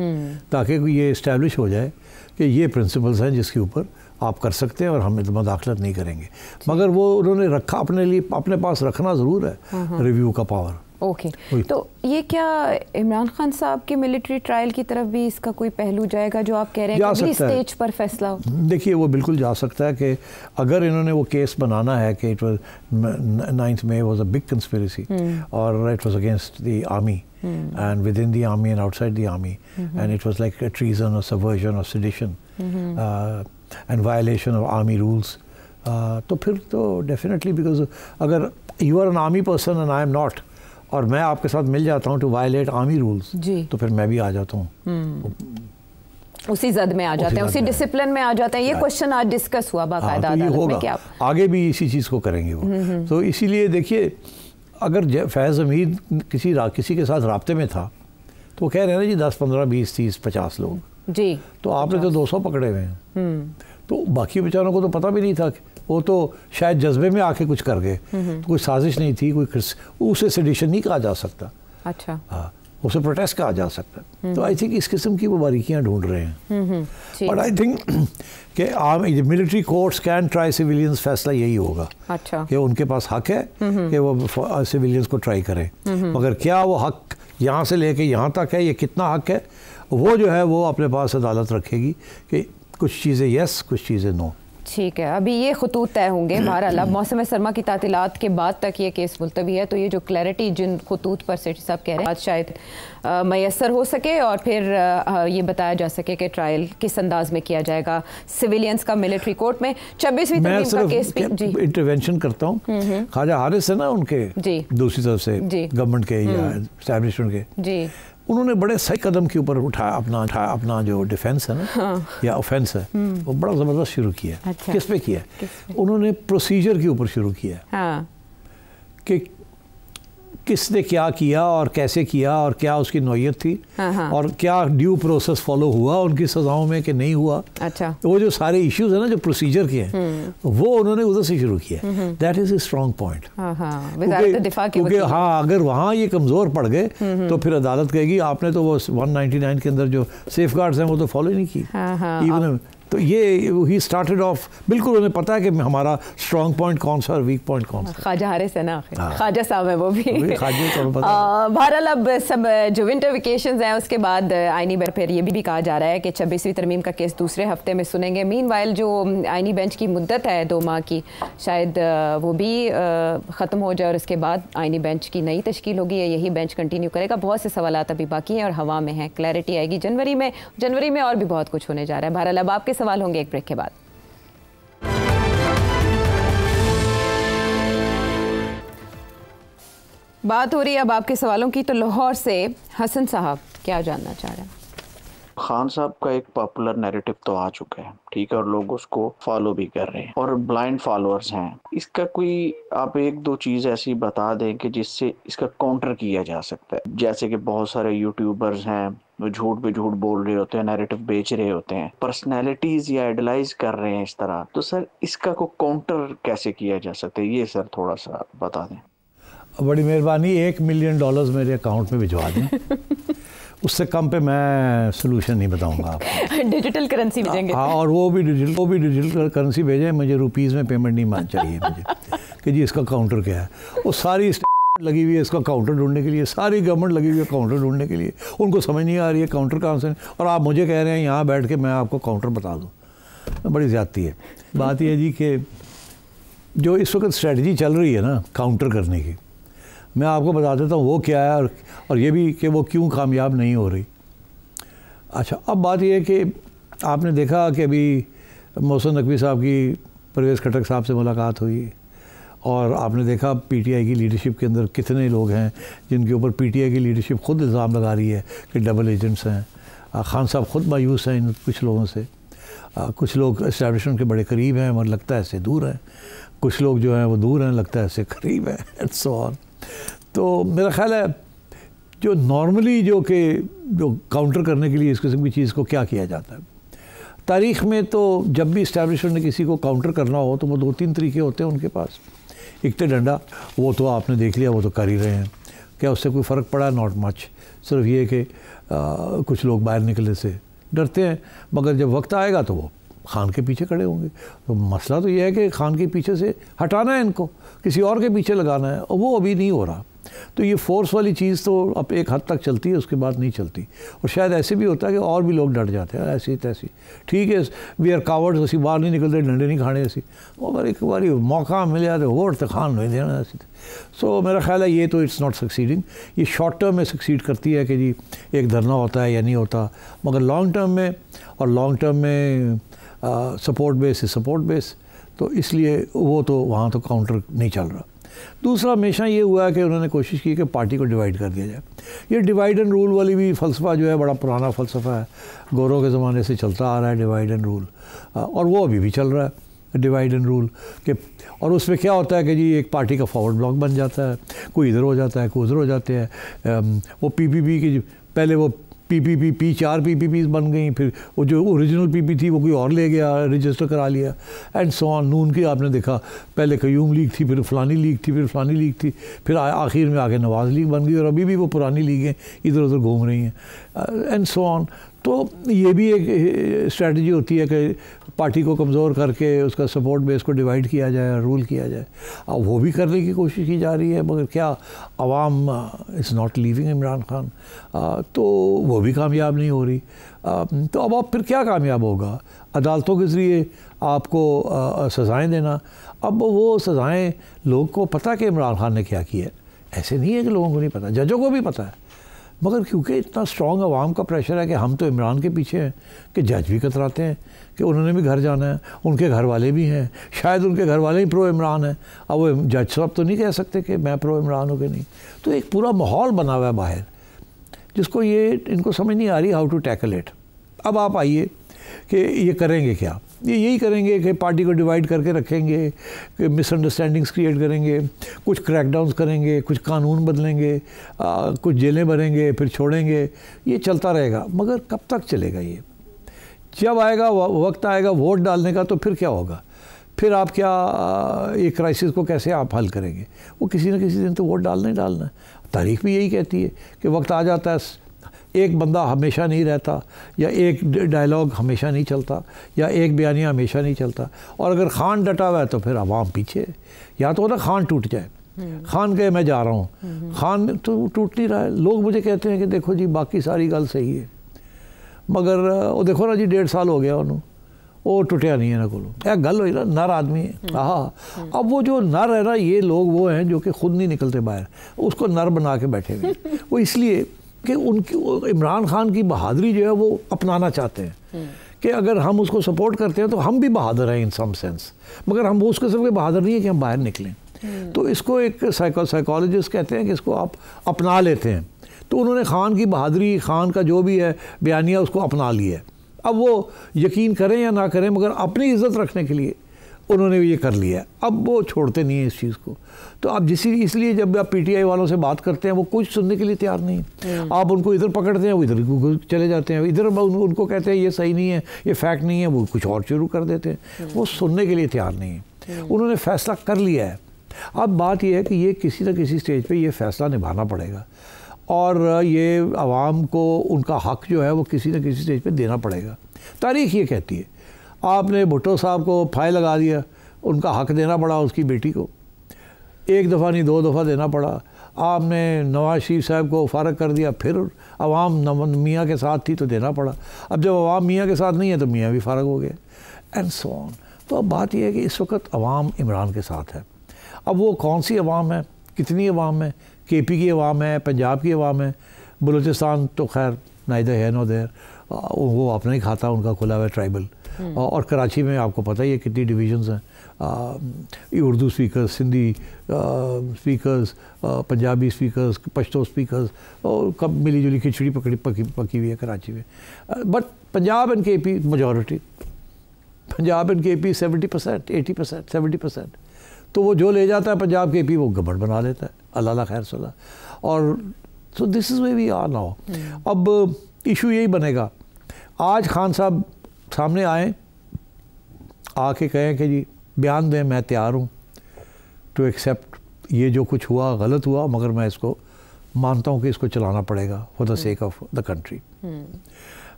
ताकि ये इस्टेब्लिश हो जाए कि ये प्रिंसिपल्स हैं जिसके ऊपर आप कर सकते हैं और हम मदाखलत नहीं करेंगे। मगर वो उन्होंने रखा अपने लिए, अपने पास रखना ज़रूर है रिव्यू का पावर। ओके। तो ये क्या इमरान खान साहब के मिलिट्री ट्रायल की तरफ भी इसका कोई पहलू जाएगा जो आप कह रहे हैं कि स्टेज पर फैसला हो? देखिए वो बिल्कुल जा सकता है कि अगर इन्होंने वो केस बनाना है कि it was 9th May was a big conspiracy और it was against the army and within the army and outside the army and it was like a treason or subversion or sedition and violation of army rules, तो फिर तो definitely because अगर you are an army person and I am not और मैं आपके साथ मिल जाता हूँ to violate army rules तो फिर मैं भी आ जाता हूँ उसी जद में आ जाते हैं, उसी डिसिप्लिन में आ जाते हैं। ये क्वेश्चन आज डिस्कस हुआ बाकायदा अदालत में कि आप आगे भी इसी चीज़ को करेंगे वो। तो इसीलिए देखिए अगर फैज़ हमीद किसी के साथ राब्ते में था तो वो कह रहे हैं ना जी 10, 15, 20, 30, 50 लोग जी, तो आपने तो 200 पकड़े हुए हैं। तो बाकी बेचारों को तो पता भी नहीं था, वो तो शायद जज्बे में आके कुछ कर गए, तो कोई साजिश नहीं थी, उसे सेडिशन नहीं कहा जा सकता। अच्छा। हाँ, उसे प्रोटेस्ट कहा जा सकता है। तो आई थिंक इस किस्म की वो बारीकियाँ ढूंढ रहे हैं। बट आई थिंक कि military courts can try civilians, फैसला यही होगा। अच्छा। कि उनके पास हक है कि वो सिविलियंस को ट्राई करें, मगर क्या वो हक यहाँ से लेके यहाँ तक है, ये कितना हक है, वो जो है वो अपने पास अदालत रखेगी कि कुछ चीज़ें यस, कुछ चीज़ें नो। ठीक है, अभी ये खतूत तय होंगे। बहरहाल अब मौसम सरमा की तातीलात के बाद तक ये केस मुलतवी है, तो ये जो क्लैरिटी जिन खतूत पर सेठी साहब कह रहे हैं आज शायद मैसर हो सके और फिर ये बताया जा सके कि ट्रायल किस अंदाज में किया जाएगा सिविलियंस का मिलिट्री कोर्ट में। 26वीं तरमीम का केस भी जी इंटरवेंशन करता हूँ। ख्वाजा हारिस है ना उनके दूसरी तरफ से गवर्नमेंट के या एस्टैब्लिशमेंट के जी, उन्होंने बड़े सही कदम के ऊपर उठाया अपना जो डिफेंस है ना या ऑफेंस है वो बड़ा ज़बरदस्त शुरू किया। अच्छा। किस पे किया? उन्होंने प्रोसीजर के ऊपर शुरू किया कि किसने क्या किया और कैसे किया और क्या उसकी नौयत थी और क्या ड्यू प्रोसेस फॉलो हुआ उनकी सज़ाओं में कि नहीं हुआ। अच्छा। तो वो जो सारे इश्यूज है ना जो प्रोसीजर के हैं वो उन्होंने उधर से शुरू किया। That is a strong point. क्योंकि हाँ अगर वहाँ ये कमज़ोर पड़ गए तो फिर अदालत कहेगी आपने तो वो 199 के अंदर जो सेफ गार्ड्स हैं वो तो फॉलो ही नहीं की। इवन तो ये ही स्टार्टेड ऑफ, बिल्कुल उन्हें पता है कि हमारा स्ट्रॉन्ग पॉइंट कौन सा और वीक पॉइंट कौन सा। ख्वाजा हारिस है ना, ख्वाजा साहब है वो भी। बहरहाल अब सब जो विंटर वेकेशंस हैं उसके बाद आईनी बेंच फिर ये भी कहा जा रहा है कि 26वीं तरमीम का केस दूसरे हफ्ते में सुनेंगे। मीनवाइल जो आईनी बेंच की मुद्दत है 2 माह की, शायद वो भी ख़त्म हो जाए और उसके बाद आईनी बेंच की नई तश्कील होगी, यही बेंच कंटिन्यू करेगा। बहुत से सवालात अभी बाकी हैं और हवा में हैं, क्लैरिटी आएगी जनवरी में और भी बहुत कुछ होने जा रहा है। बहरहाल अब आपके सवाल होंगे एक ब्रेक के बाद। बात हो रही है अब आपके सवालों की, तो लाहौर से हसन साहब क्या जानना चाह रहे हैं? खान साहब का एक पॉपुलर नैरेटिव तो आ चुका है, ठीक है, और लोग उसको फॉलो भी कर रहे हैं और ब्लाइंड फॉलोअर्स हैं। इसका कोई आप 1-2 चीज़ ऐसी बता दें कि जिससे इसका काउंटर किया जा सकता है। जैसे कि बहुत सारे यूट्यूबर्स हैं वो झूठ पे झूठ बोल रहे होते हैं, नैरेटिव बेच रहे होते हैं, पर्सनैलिटीज़ या आइडलाइज कर रहे हैं इस तरह। तो सर इसका को काउंटर कैसे किया जा सकता है, ये सर थोड़ा सा बता दें। बड़ी मेहरबानी, $1 मिलियन मेरे अकाउंट में भिजवा दें। उससे कम पे मैं सोल्यूशन नहीं बताऊंगा आपको। डिजिटल करेंसी भेजेंगे। हाँ, और वो भी डिजिटल करेंसी भेजें, मुझे रुपीज़ में पेमेंट नहीं चाहिए मुझे कि जी इसका काउंटर क्या है। वो सारी लगी हुई है इसका काउंटर ढूंढने के लिए, सारी गवर्नमेंट लगी हुई है काउंटर ढूंढने के लिए, उनको समझ नहीं आ रही है काउंटर कहाँ से, और आप मुझे कह रहे हैं यहाँ बैठ के मैं आपको काउंटर बता दूँ। बड़ी ज़्यादती है। बात यह है जी कि जो इस वक्त स्ट्रेटजी चल रही है ना काउंटर करने की, मैं आपको बता देता हूँ वो क्या है और ये भी कि वो क्यों कामयाब नहीं हो रही। अच्छा, अब बात यह है कि आपने देखा कि अभी मोहसिन नकवी साहब की परवेज़ खटक साहब से मुलाकात हुई और आपने देखा पीटीआई की लीडरशिप के अंदर कितने लोग हैं जिनके ऊपर पीटीआई की लीडरशिप खुद इल्ज़ाम लगा रही है कि डबल एजेंट्स हैं। खान साहब खुद मायूस हैं इन कुछ लोगों से। कुछ लोग एस्टैब्लिशमेंट के बड़े करीब हैं मगर लगता है इससे दूर हैं, कुछ लोग जो हैं वो दूर हैं लगता है इससे करीब हैं, एंड सो ऑन। तो मेरा ख्याल है जो नॉर्मली जो काउंटर करने के लिए इस किस्म की चीज़ को क्या किया जाता है तारीख़ में, तो जब भी इस्टेब्लिशमेंट ने किसी को काउंटर करना हो तो वो 2-3 तरीके होते हैं उनके पास। एक तो डंडा, वो तो आपने देख लिया, वो तो कर ही रहे हैं। क्या उससे कोई फ़र्क पड़ा? Not much. सिर्फ ये कि कुछ लोग बाहर निकलने से डरते हैं, मगर जब वक्त आएगा तो वो खान के पीछे खड़े होंगे। तो मसला तो ये है कि खान के पीछे से हटाना है इनको, किसी और के पीछे लगाना है, और वो अभी नहीं हो रहा। तो ये फोर्स वाली चीज़ तो अब एक हद तक चलती है, उसके बाद नहीं चलती। और शायद ऐसे भी होता है कि और भी लोग डर जाते हैं ऐसी तैसी। ठीक है, वी आर कावर्ड्स, असी बाहर नहीं निकलते, डंडे नहीं खाने ऐसी, और एक बार मौका मिल जाए तो वोट तो खान नहीं देना ऐसी। सो मेरा ख्याल है ये तो इट्स नॉट सक्सीडिंग। ये शॉर्ट टर्म में सक्सीड करती है कि जी एक धरना होता है या नहीं होता, मगर लॉन्ग टर्म में, और लॉन्ग टर्म में सपोर्ट बेस है सपोर्ट बेस, तो इसलिए वो तो वहाँ तो काउंटर नहीं चल रहा। दूसरा हमेशा ये हुआ है कि उन्होंने कोशिश की कि पार्टी को डिवाइड कर दिया जाए। ये डिवाइड एंड रूल वाली भी फ़लसफ़ा जो है बड़ा पुराना फ़लसफ़ा है, गोरों के ज़माने से चलता आ रहा है डिवाइड एंड रूल, और वो अभी भी चल रहा है डिवाइड एंड रूल के। और उसमें क्या होता है कि जी एक पार्टी का फॉरवर्ड ब्लॉक बन जाता है, कोई इधर हो जाता है, कोई उधर हो जाते हैं। वो पीपीपी की पहले वो पीपीपी 4 पीपीपीज़ बन गई, फिर वो जो ओरिजिनल पीपी थी वो कोई और ले गया, रजिस्टर करा लिया, एंड सो ऑन। नून की आपने देखा पहले कयूम लीग थी, फिर फ़लानी लीग थी, फिर फ़लानी लीग थी, फिर आखिर में आके नवाज़ लीग बन गई, और अभी भी वो पुरानी लीगें इधर उधर घूम रही हैं, एंड सो ऑन। तो ये भी एक स्ट्रेटजी होती है कि पार्टी को कमज़ोर करके उसका सपोर्ट बेस को डिवाइड किया जाए, रूल किया जाए। अब वो भी करने की कोशिश की जा रही है, मगर क्या अवाम is not leaving Imran Khan, तो वो भी कामयाब नहीं हो रही। तो अब आप फिर क्या कामयाब होगा? अदालतों के ज़रिए आपको सज़ाएँ देना। अब वो सज़ाएँ लोग को पता कि इमरान खान ने क्या किया, ऐसे नहीं है कि लोगों को नहीं पता, जजों को भी पता है, मगर क्योंकि इतना स्ट्रॉन्ग आवाम का प्रेशर है कि हम तो इमरान के पीछे हैं, कि जज भी कतराते हैं कि उन्होंने भी घर जाना है, उनके घर वाले भी हैं, शायद उनके घर वाले ही प्रो इमरान हैं। अब वो जज साहब तो नहीं कह सकते कि मैं प्रो इमरान हूँ कि नहीं। तो एक पूरा माहौल बना हुआ है बाहर, जिसको ये इनको समझ नहीं आ रही हाउ टू टैकल इट। अब आप आइए कि ये करेंगे क्या? ये यही करेंगे कि पार्टी को डिवाइड करके रखेंगे, कि मिसअंडरस्टैंडिंग्स क्रिएट करेंगे, कुछ क्रैकडाउन्स करेंगे, कुछ कानून बदलेंगे, कुछ जेलें भरेंगे, फिर छोड़ेंगे। ये चलता रहेगा, मगर कब तक चलेगा ये? जब आएगा वक्त आएगा वोट डालने का, तो फिर क्या होगा? फिर आप क्या ये क्राइसिस को कैसे आप हल करेंगे? वो किसी न किसी दिन तो वोट डालना ही डालना है। तारीख भी यही कहती है कि वक्त आ जाता है, एक बंदा हमेशा नहीं रहता, या एक डायलॉग हमेशा नहीं चलता, या एक बयानिया हमेशा नहीं चलता। और अगर खान डटा हुआ है तो फिर आवाम पीछे है। या तो ना खान टूट जाए, खान कहे मैं जा रहा हूँ, खान तो टूट नहीं रहा है। लोग मुझे कहते हैं कि देखो जी बाकी सारी गल सही है, मगर वो देखो ना जी 1.5 साल हो गया उन्होंने, वो टुटिया नहीं है ना को गल हुई ना, नर आदमी है। हाँ, अब वो जो नर है ना, ये लोग वो हैं जो कि खुद नहीं निकलते बाहर, उसको नर बना के बैठे हुए। वो इसलिए कि उनकी इमरान खान की बहादुरी जो है वो अपनाना चाहते हैं कि अगर हम उसको सपोर्ट करते हैं तो हम भी बहादुर हैं इन सम सेंस, मगर हम उस किस्म के बहादुर नहीं है कि हम बाहर निकलें। तो इसको एक साइकोलॉजिस्ट कहते हैं कि इसको आप अपना लेते हैं। तो उन्होंने खान की बहादुरी, खान का जो भी है बयानिया, उसको अपना लिया है। अब वो यकीन करें या ना करें, मगर अपनी इज़्ज़त रखने के लिए उन्होंने ये कर लिया है। अब वो छोड़ते नहीं हैं इस चीज़ को। तो अब इसलिए जब आप पीटीआई वालों से बात करते हैं, वो कुछ सुनने के लिए तैयार नहीं। आप उनको इधर पकड़ते हैं, वो इधर चले जाते हैं, इधर उनको कहते हैं ये सही नहीं है, ये फैक्ट नहीं है, वो कुछ और शुरू कर देते हैं। वो सुनने के लिए तैयार नहीं है। उन्होंने फ़ैसला कर लिया है। अब बात यह है कि ये किसी न किसी स्टेज पर ये फ़ैसला निभाना पड़ेगा, और ये आवाम को उनका हक़ जो है वो किसी न किसी स्टेज पर देना पड़ेगा। तारीख़ ये कहती है। आपने भुट्टो साहब को फाइल लगा दिया, उनका हक़ देना पड़ा उसकी बेटी को, 1 दफ़ा नहीं 2 दफ़ा देना पड़ा। आपने नवाज शरीफ साहब को फ़ारग कर दिया, फिर अवाम मियाँ के साथ थी तो देना पड़ा। अब जब अवाम मियाँ के साथ नहीं है तो मियाँ भी फ़ारग हो गए, एंड सो ऑन। तो अब बात यह है कि इस वक्त अवाम इमरान के साथ है। अब वो कौन सी अवाम है, कितनी अवाम है? KP की अवाम है, पंजाब की अवाम है, बलूचिस्तान तो खैर नाइदर है नो देर, वो अपना ही खाता, उनका खुला हुआ ट्राइबल। और कराची में आपको पता ही है कितनी डिवीजन्स हैं, Urdu speakers, Sindhi speakers, Punjabi speakers, Pashto speakers, और कब मिली जुली खिचड़ी पकी हुई है कराची में। But Punjab and KP majority, Punjab and KP 70%, 80%, 70%। तो वो जो ले जाता है पंजाब KP वो गवर्नमेंट बना लेता है, अल्लाह खैर सला। और so this is way we are now. अब इशू यही बनेगा, आज खान साहब सामने आए, आके कहें कि जी बयान दें, मैं तैयार हूँ टू एक्सेप्ट ये जो कुछ हुआ गलत हुआ, मगर मैं इसको मानता हूँ कि इसको चलाना पड़ेगा for the sake of the country.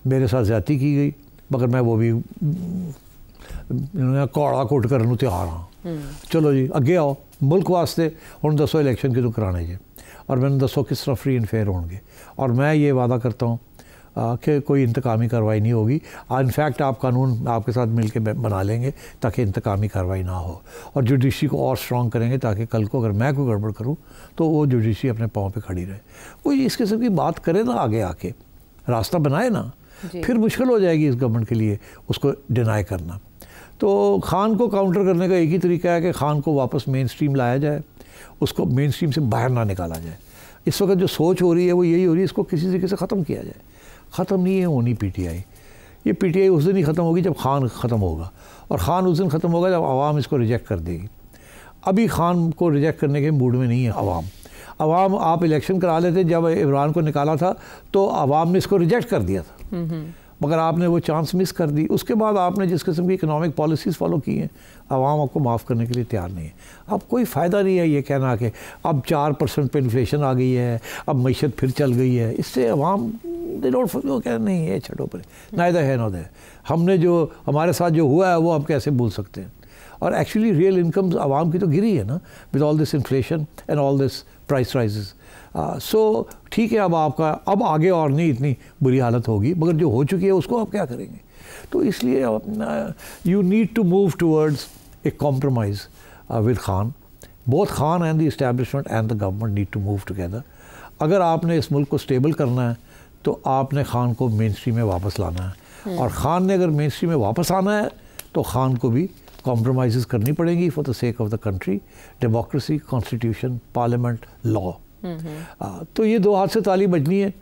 मेरे साथ ज़्यादती की गई, मगर मैं वो भी कौड़ा कोट करने तैयार हाँ। चलो जी अगे आओ, मुल्क वास्ते हुण दसो इलैक्शन कितों कराने जे, और मैंने दसो किस तरह फ्री एंड फेयर होंगे। और मैं ये वादा करता हूँ कि कोई इंतकामी कार्रवाई नहीं होगी। इनफैक्ट आप कानून आपके साथ मिल के बना लेंगे ताकि इंतकामी कार्रवाई ना हो, और जुडिशरी को और स्ट्रॉन्ग करेंगे ताकि कल को अगर मैं कोई गड़बड़ करूँ तो वो जुडिशरी अपने पाँव पे खड़ी रहे। कोई इस किस्म की बात करे ना, आगे आके रास्ता बनाए ना, फिर मुश्किल हो जाएगी इस गवर्नमेंट के लिए उसको डिनाई करना। तो खान को काउंटर करने का एक ही तरीका है कि खान को वापस मेन स्ट्रीम लाया जाए, उसको मेन स्ट्रीम से बाहर ना निकाला जाए। इस वक्त जो सोच हो रही है वो यही हो रही है, इसको किसी तरीके से ख़त्म किया जाए। ख़त्म नहीं है होनी PTI, ये PTI उस दिन ही ख़त्म होगी जब खान ख़त्म होगा, और ख़ान उस दिन ख़त्म होगा जब आवाम इसको रिजेक्ट कर देगी। अभी खान को रिजेक्ट करने के मूड में नहीं है आवाम। आप इलेक्शन करा लेते, जब इमरान को निकाला था तो आवाम ने इसको रिजेक्ट कर दिया था, मगर आपने वो चांस मिस कर दी। उसके बाद आपने जिस किस्म की इकोनॉमिक पॉलिसीज़ फॉलो की हैं, आवाम आपको माफ़ करने के लिए तैयार नहीं है। अब कोई फ़ायदा नहीं है ये कहना कि अब 4% पे इन्फ्लेशन आ गई है, अब मईशत फिर चल गई है। इससे आवाम दे डोंट वो कह नहीं है, छठो पर नायदा है ना दे, हमने जो हमारे साथ जो हुआ है वो अब कैसे भूल सकते हैं। और एक्चुअली रियल इनकम्स आवाम की तो गिरी है ना, with all this inflation and all this price rises. So ठीक है, अब आपका अब आगे और नहीं इतनी बुरी हालत होगी, मगर जो हो चुकी है उसको आप क्या करेंगे। तो इसलिए you need to move towards a compromise with Khan. Both Khan and the establishment and the government need to move together. अगर आपने इस मुल्क को स्टेबल करना है तो आपने खान को मेन स्ट्रीम में वापस लाना है, और ख़ान ने अगर मेन स्ट्रीम में वापस आना है तो खान को भी कॉम्प्रोमाइज़ करनी पड़ेगी for the sake of the country, democracy, constitution, parliament, law. तो ये दो हाथ से ताली बजनी है।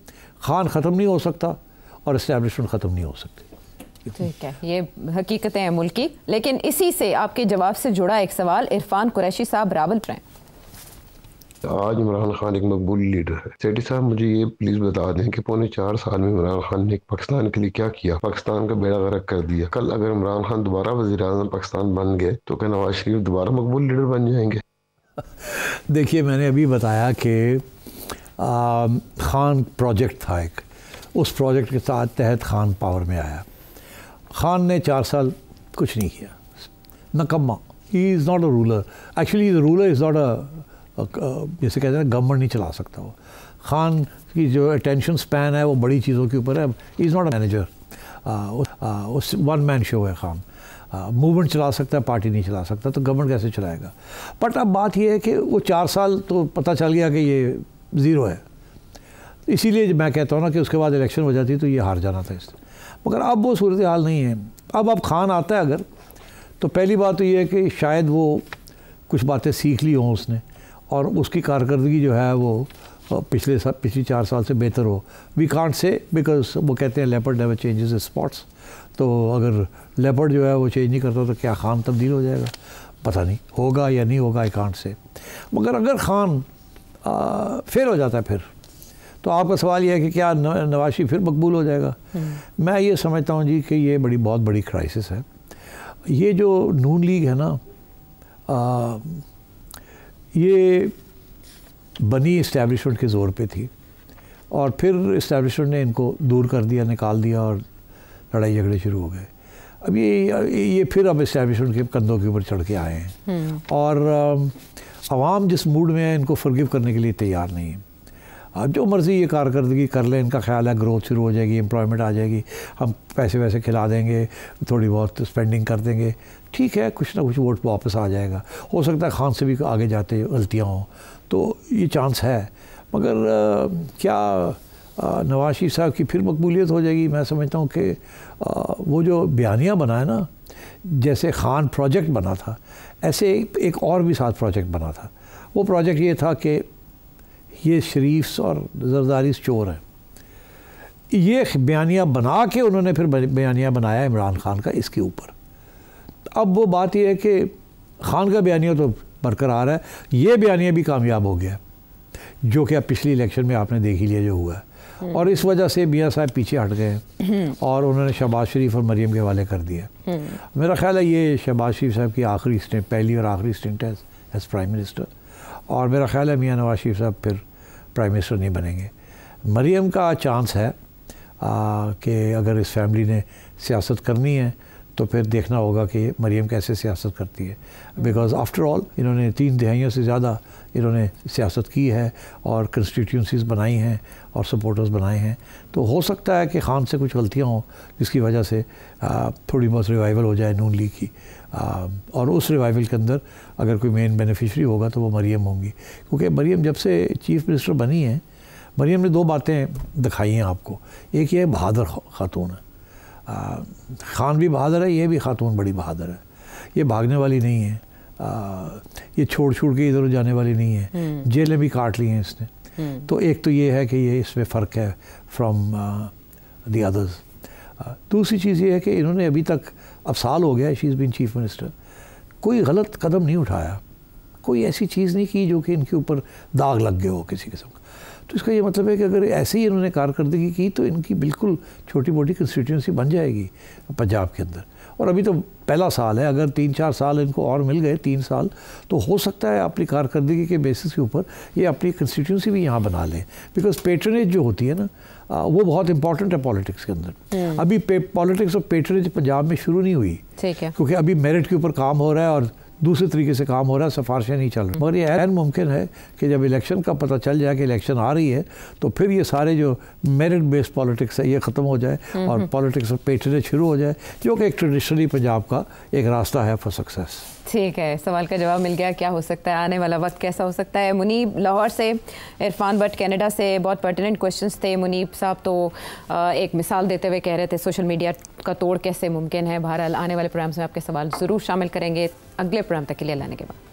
खान ख़त्म नहीं हो सकता और इस्टेब्लिशमेंट ख़त्म नहीं हो सकती। ठीक है, ये हकीकतें हैं मुल्क की। लेकिन इसी से आपके जवाब से जुड़ा एक सवाल इरफान कुरैशी साहब रावलपिंडी। आज इमरान खान एक मकबूल लीडर है। सेठी साहब मुझे ये प्लीज़ बता दें कि पौने 4 साल में इमरान खान ने पाकिस्तान के लिए क्या किया, पाकिस्तान का बेड़ा गर्क कर दिया। कल अगर इमरान खान दोबारा वज़ीर-ए-आज़म पाकिस्तान बन गए तो क्या नवाज शरीफ दोबारा मकबूल लीडर बन जाएंगे? देखिए, मैंने अभी बताया कि खान प्रोजेक्ट था एक, उस प्रोजेक्ट के तहत खान पावर में आया। खान ने 4 साल कुछ नहीं किया, नकम्मा। He is not a ruler, actually the ruler is not a, जैसे कहते हैं गवर्नमेंट नहीं चला सकता वो। खान की जो अटेंशन स्पैन है वो बड़ी चीज़ों के ऊपर है। इज़ नॉट अ मैनेजर, उस वन मैन शो है खान। मूवमेंट चला सकता है, पार्टी नहीं चला सकता, तो गवर्नमेंट कैसे चलाएगा। बट अब बात यह है कि वो 4 साल तो पता चल गया कि ये ज़ीरो है, इसीलिए मैं कहता हूँ ना कि उसके बाद इलेक्शन हो जाती तो ये हार जाना था इससे। मगर अब वो सूरत हाल नहीं है। अब खान आता है अगर, तो पहली बात तो ये है कि शायद वो कुछ बातें सीख ली हों उसने, और उसकी कारकर्दगी जो है वो पिछली 4 साल से बेहतर हो। वी कांट से, बिकॉज वो कहते हैं leopard never changes it's spots. तो अगर लेपर्ड जो है वो चेंज नहीं करता तो क्या खान तब्दील हो जाएगा, पता नहीं होगा या नहीं होगा, आई कांट से। मगर अगर खान फेल हो जाता है फिर तो आपका सवाल यह है कि क्या नवाज शरीफ फिर मकबूल हो जाएगा। मैं ये समझता हूँ जी कि ये बहुत बड़ी क्राइसिस है। ये जो नून लीग है ना, ये बनी इस्टेब्लिशमेंट के ज़ोर पे थी, और फिर इस्टेब्लिशमेंट ने इनको दूर कर दिया, निकाल दिया, और लड़ाई झगड़े शुरू हो गए। अब ये फिर अब इस्टेब्लिशमेंट के कंधों के ऊपर चढ़ के आए हैं, और आवाम जिस मूड में है इनको फॉरगिव करने के लिए तैयार नहीं है। अब जो मर्ज़ी ये कारकर्दगी कर लें, इनका ख्याल है ग्रोथ शुरू हो जाएगी, एम्प्लॉयमेंट आ जाएगी, हम पैसे वैसे खिला देंगे, थोड़ी बहुत स्पेंडिंग कर देंगे, ठीक है, कुछ ना कुछ वोट वापस आ जाएगा। हो सकता है खान से भी आगे जाते गलतियाँ हों, तो ये चांस है। मगर क्या नवाज शरीफ साहब की फिर मकबूलियत हो जाएगी? मैं समझता हूँ कि वो जो बयानियाँ बनाए ना, जैसे खान प्रोजेक्ट बना था, ऐसे एक और भी साथ प्रोजेक्ट बना था। वो प्रोजेक्ट ये था कि ये शरीफ्स और जरदारी चोर हैं। ये बयानिया बना के उन्होंने फिर बयानिया बनाया इमरान खान का इसके ऊपर। अब वो बात ये है कि खान का बयानिया तो बरकरार है, ये बयानिया भी कामयाब हो गया, जो कि अब पिछली इलेक्शन में आपने देख ही लिया जो हुआ है। और इस वजह से मियाँ साहब पीछे हट गए और उन्होंने शहबाज शरीफ और मरीम के हवाले कर दिया। मेरा ख्याल है ये शहबाज शरीफ साहब की आखिरी स्टेंट, पहली और आखिरी स्टेंट है एज प्राइम मिनिस्टर, और मेरा ख्याल है मियाँ नवाज शरीफ साहब फिर प्राइम मिनिस्टर नहीं बनेंगे। मरीम का चांस है कि अगर इस फैमिली ने सियासत करनी है तो फिर देखना होगा कि मरीम कैसे सियासत करती है, बिकॉज़ आफ्टर ऑल इन्होंने 3 दहाइयों से ज़्यादा इन्होंने सियासत की है और कंस्टिट्यूंसीज़ बनाई हैं और सपोर्टर्स बनाए हैं। तो हो सकता है कि खान से कुछ गलतियाँ हों जिसकी वजह से थोड़ी बहुत रिवाइवल हो जाए नून लीग की, और उस रिवाइवल के अंदर अगर कोई मेन बेनिफिशरी होगा तो वो मरीम होंगी, क्योंकि मरीम जब से चीफ़ मिनिस्टर बनी है, मरीम ने 2 बातें दिखाई हैं आपको। एक ये बहादुर खातून है, खान भी बहादुर है, ये भी खातून बड़ी बहादुर है, ये भागने वाली नहीं है, ये छोड़ के इधर जाने वाली नहीं है, जेलें भी काट ली हैं इसने। तो एक तो ये है कि ये इसमें फ़र्क है फ्रॉम दी अदर्स। दूसरी चीज़ ये है कि इन्होंने अभी तक, अब साल हो गया she is been chief minister, कोई गलत कदम नहीं उठाया, कोई ऐसी चीज़ नहीं की जो कि इनके ऊपर दाग लग गया हो किसी किस्म का। तो इसका ये मतलब है कि अगर ऐसे ही इन्होंने कारकर्दगी की तो इनकी बिल्कुल छोटी मोटी कंस्टिट्यूंसी बन जाएगी पंजाब के अंदर। और अभी तो पहला साल है, अगर 3-4 साल इनको और मिल गए, 3 साल, तो हो सकता है अपनी कारकर्दगी के बेसिस के ऊपर ये अपनी कंस्टिट्यूंसी भी यहाँ बना लें। बिकॉज पेट्रनेज जो होती है ना, वो बहुत इंपॉर्टेंट है पॉलिटिक्स के अंदर। अभी पॉलिटिक्स ऑफ पेट्रनेज पंजाब में शुरू नहीं हुई, ठीक है, क्योंकि अभी मेरिट के ऊपर काम हो रहा है और दूसरे तरीके से काम हो रहा है, सिफारिशें नहीं चल रही। मगर ये ऐन मुमकिन है कि जब इलेक्शन का पता चल जाए कि इलेक्शन आ रही है तो फिर ये सारे जो मेरिट बेस्ड पॉलिटिक्स है ये ख़त्म हो जाए और पॉलिटिक्स ऑफ पेट्रनेज शुरू हो जाए, जो कि एक ट्रेडिशनली पंजाब का एक रास्ता है फॉर सक्सेस। ठीक है, सवाल का जवाब मिल गया। क्या हो सकता है, आने वाला वक्त कैसा हो सकता है। मुनीब लाहौर से, इरफान भट्ट कनाडा से, बहुत पर्टिनेंट क्वेश्चंस थे। मुनीब साहब तो एक मिसाल देते हुए कह रहे थे सोशल मीडिया का तोड़ कैसे मुमकिन है। बहरहाल आने वाले प्रोग्राम्स में आपके सवाल ज़रूर शामिल करेंगे। अगले प्रोग्राम तक के लिए लाने के बाद।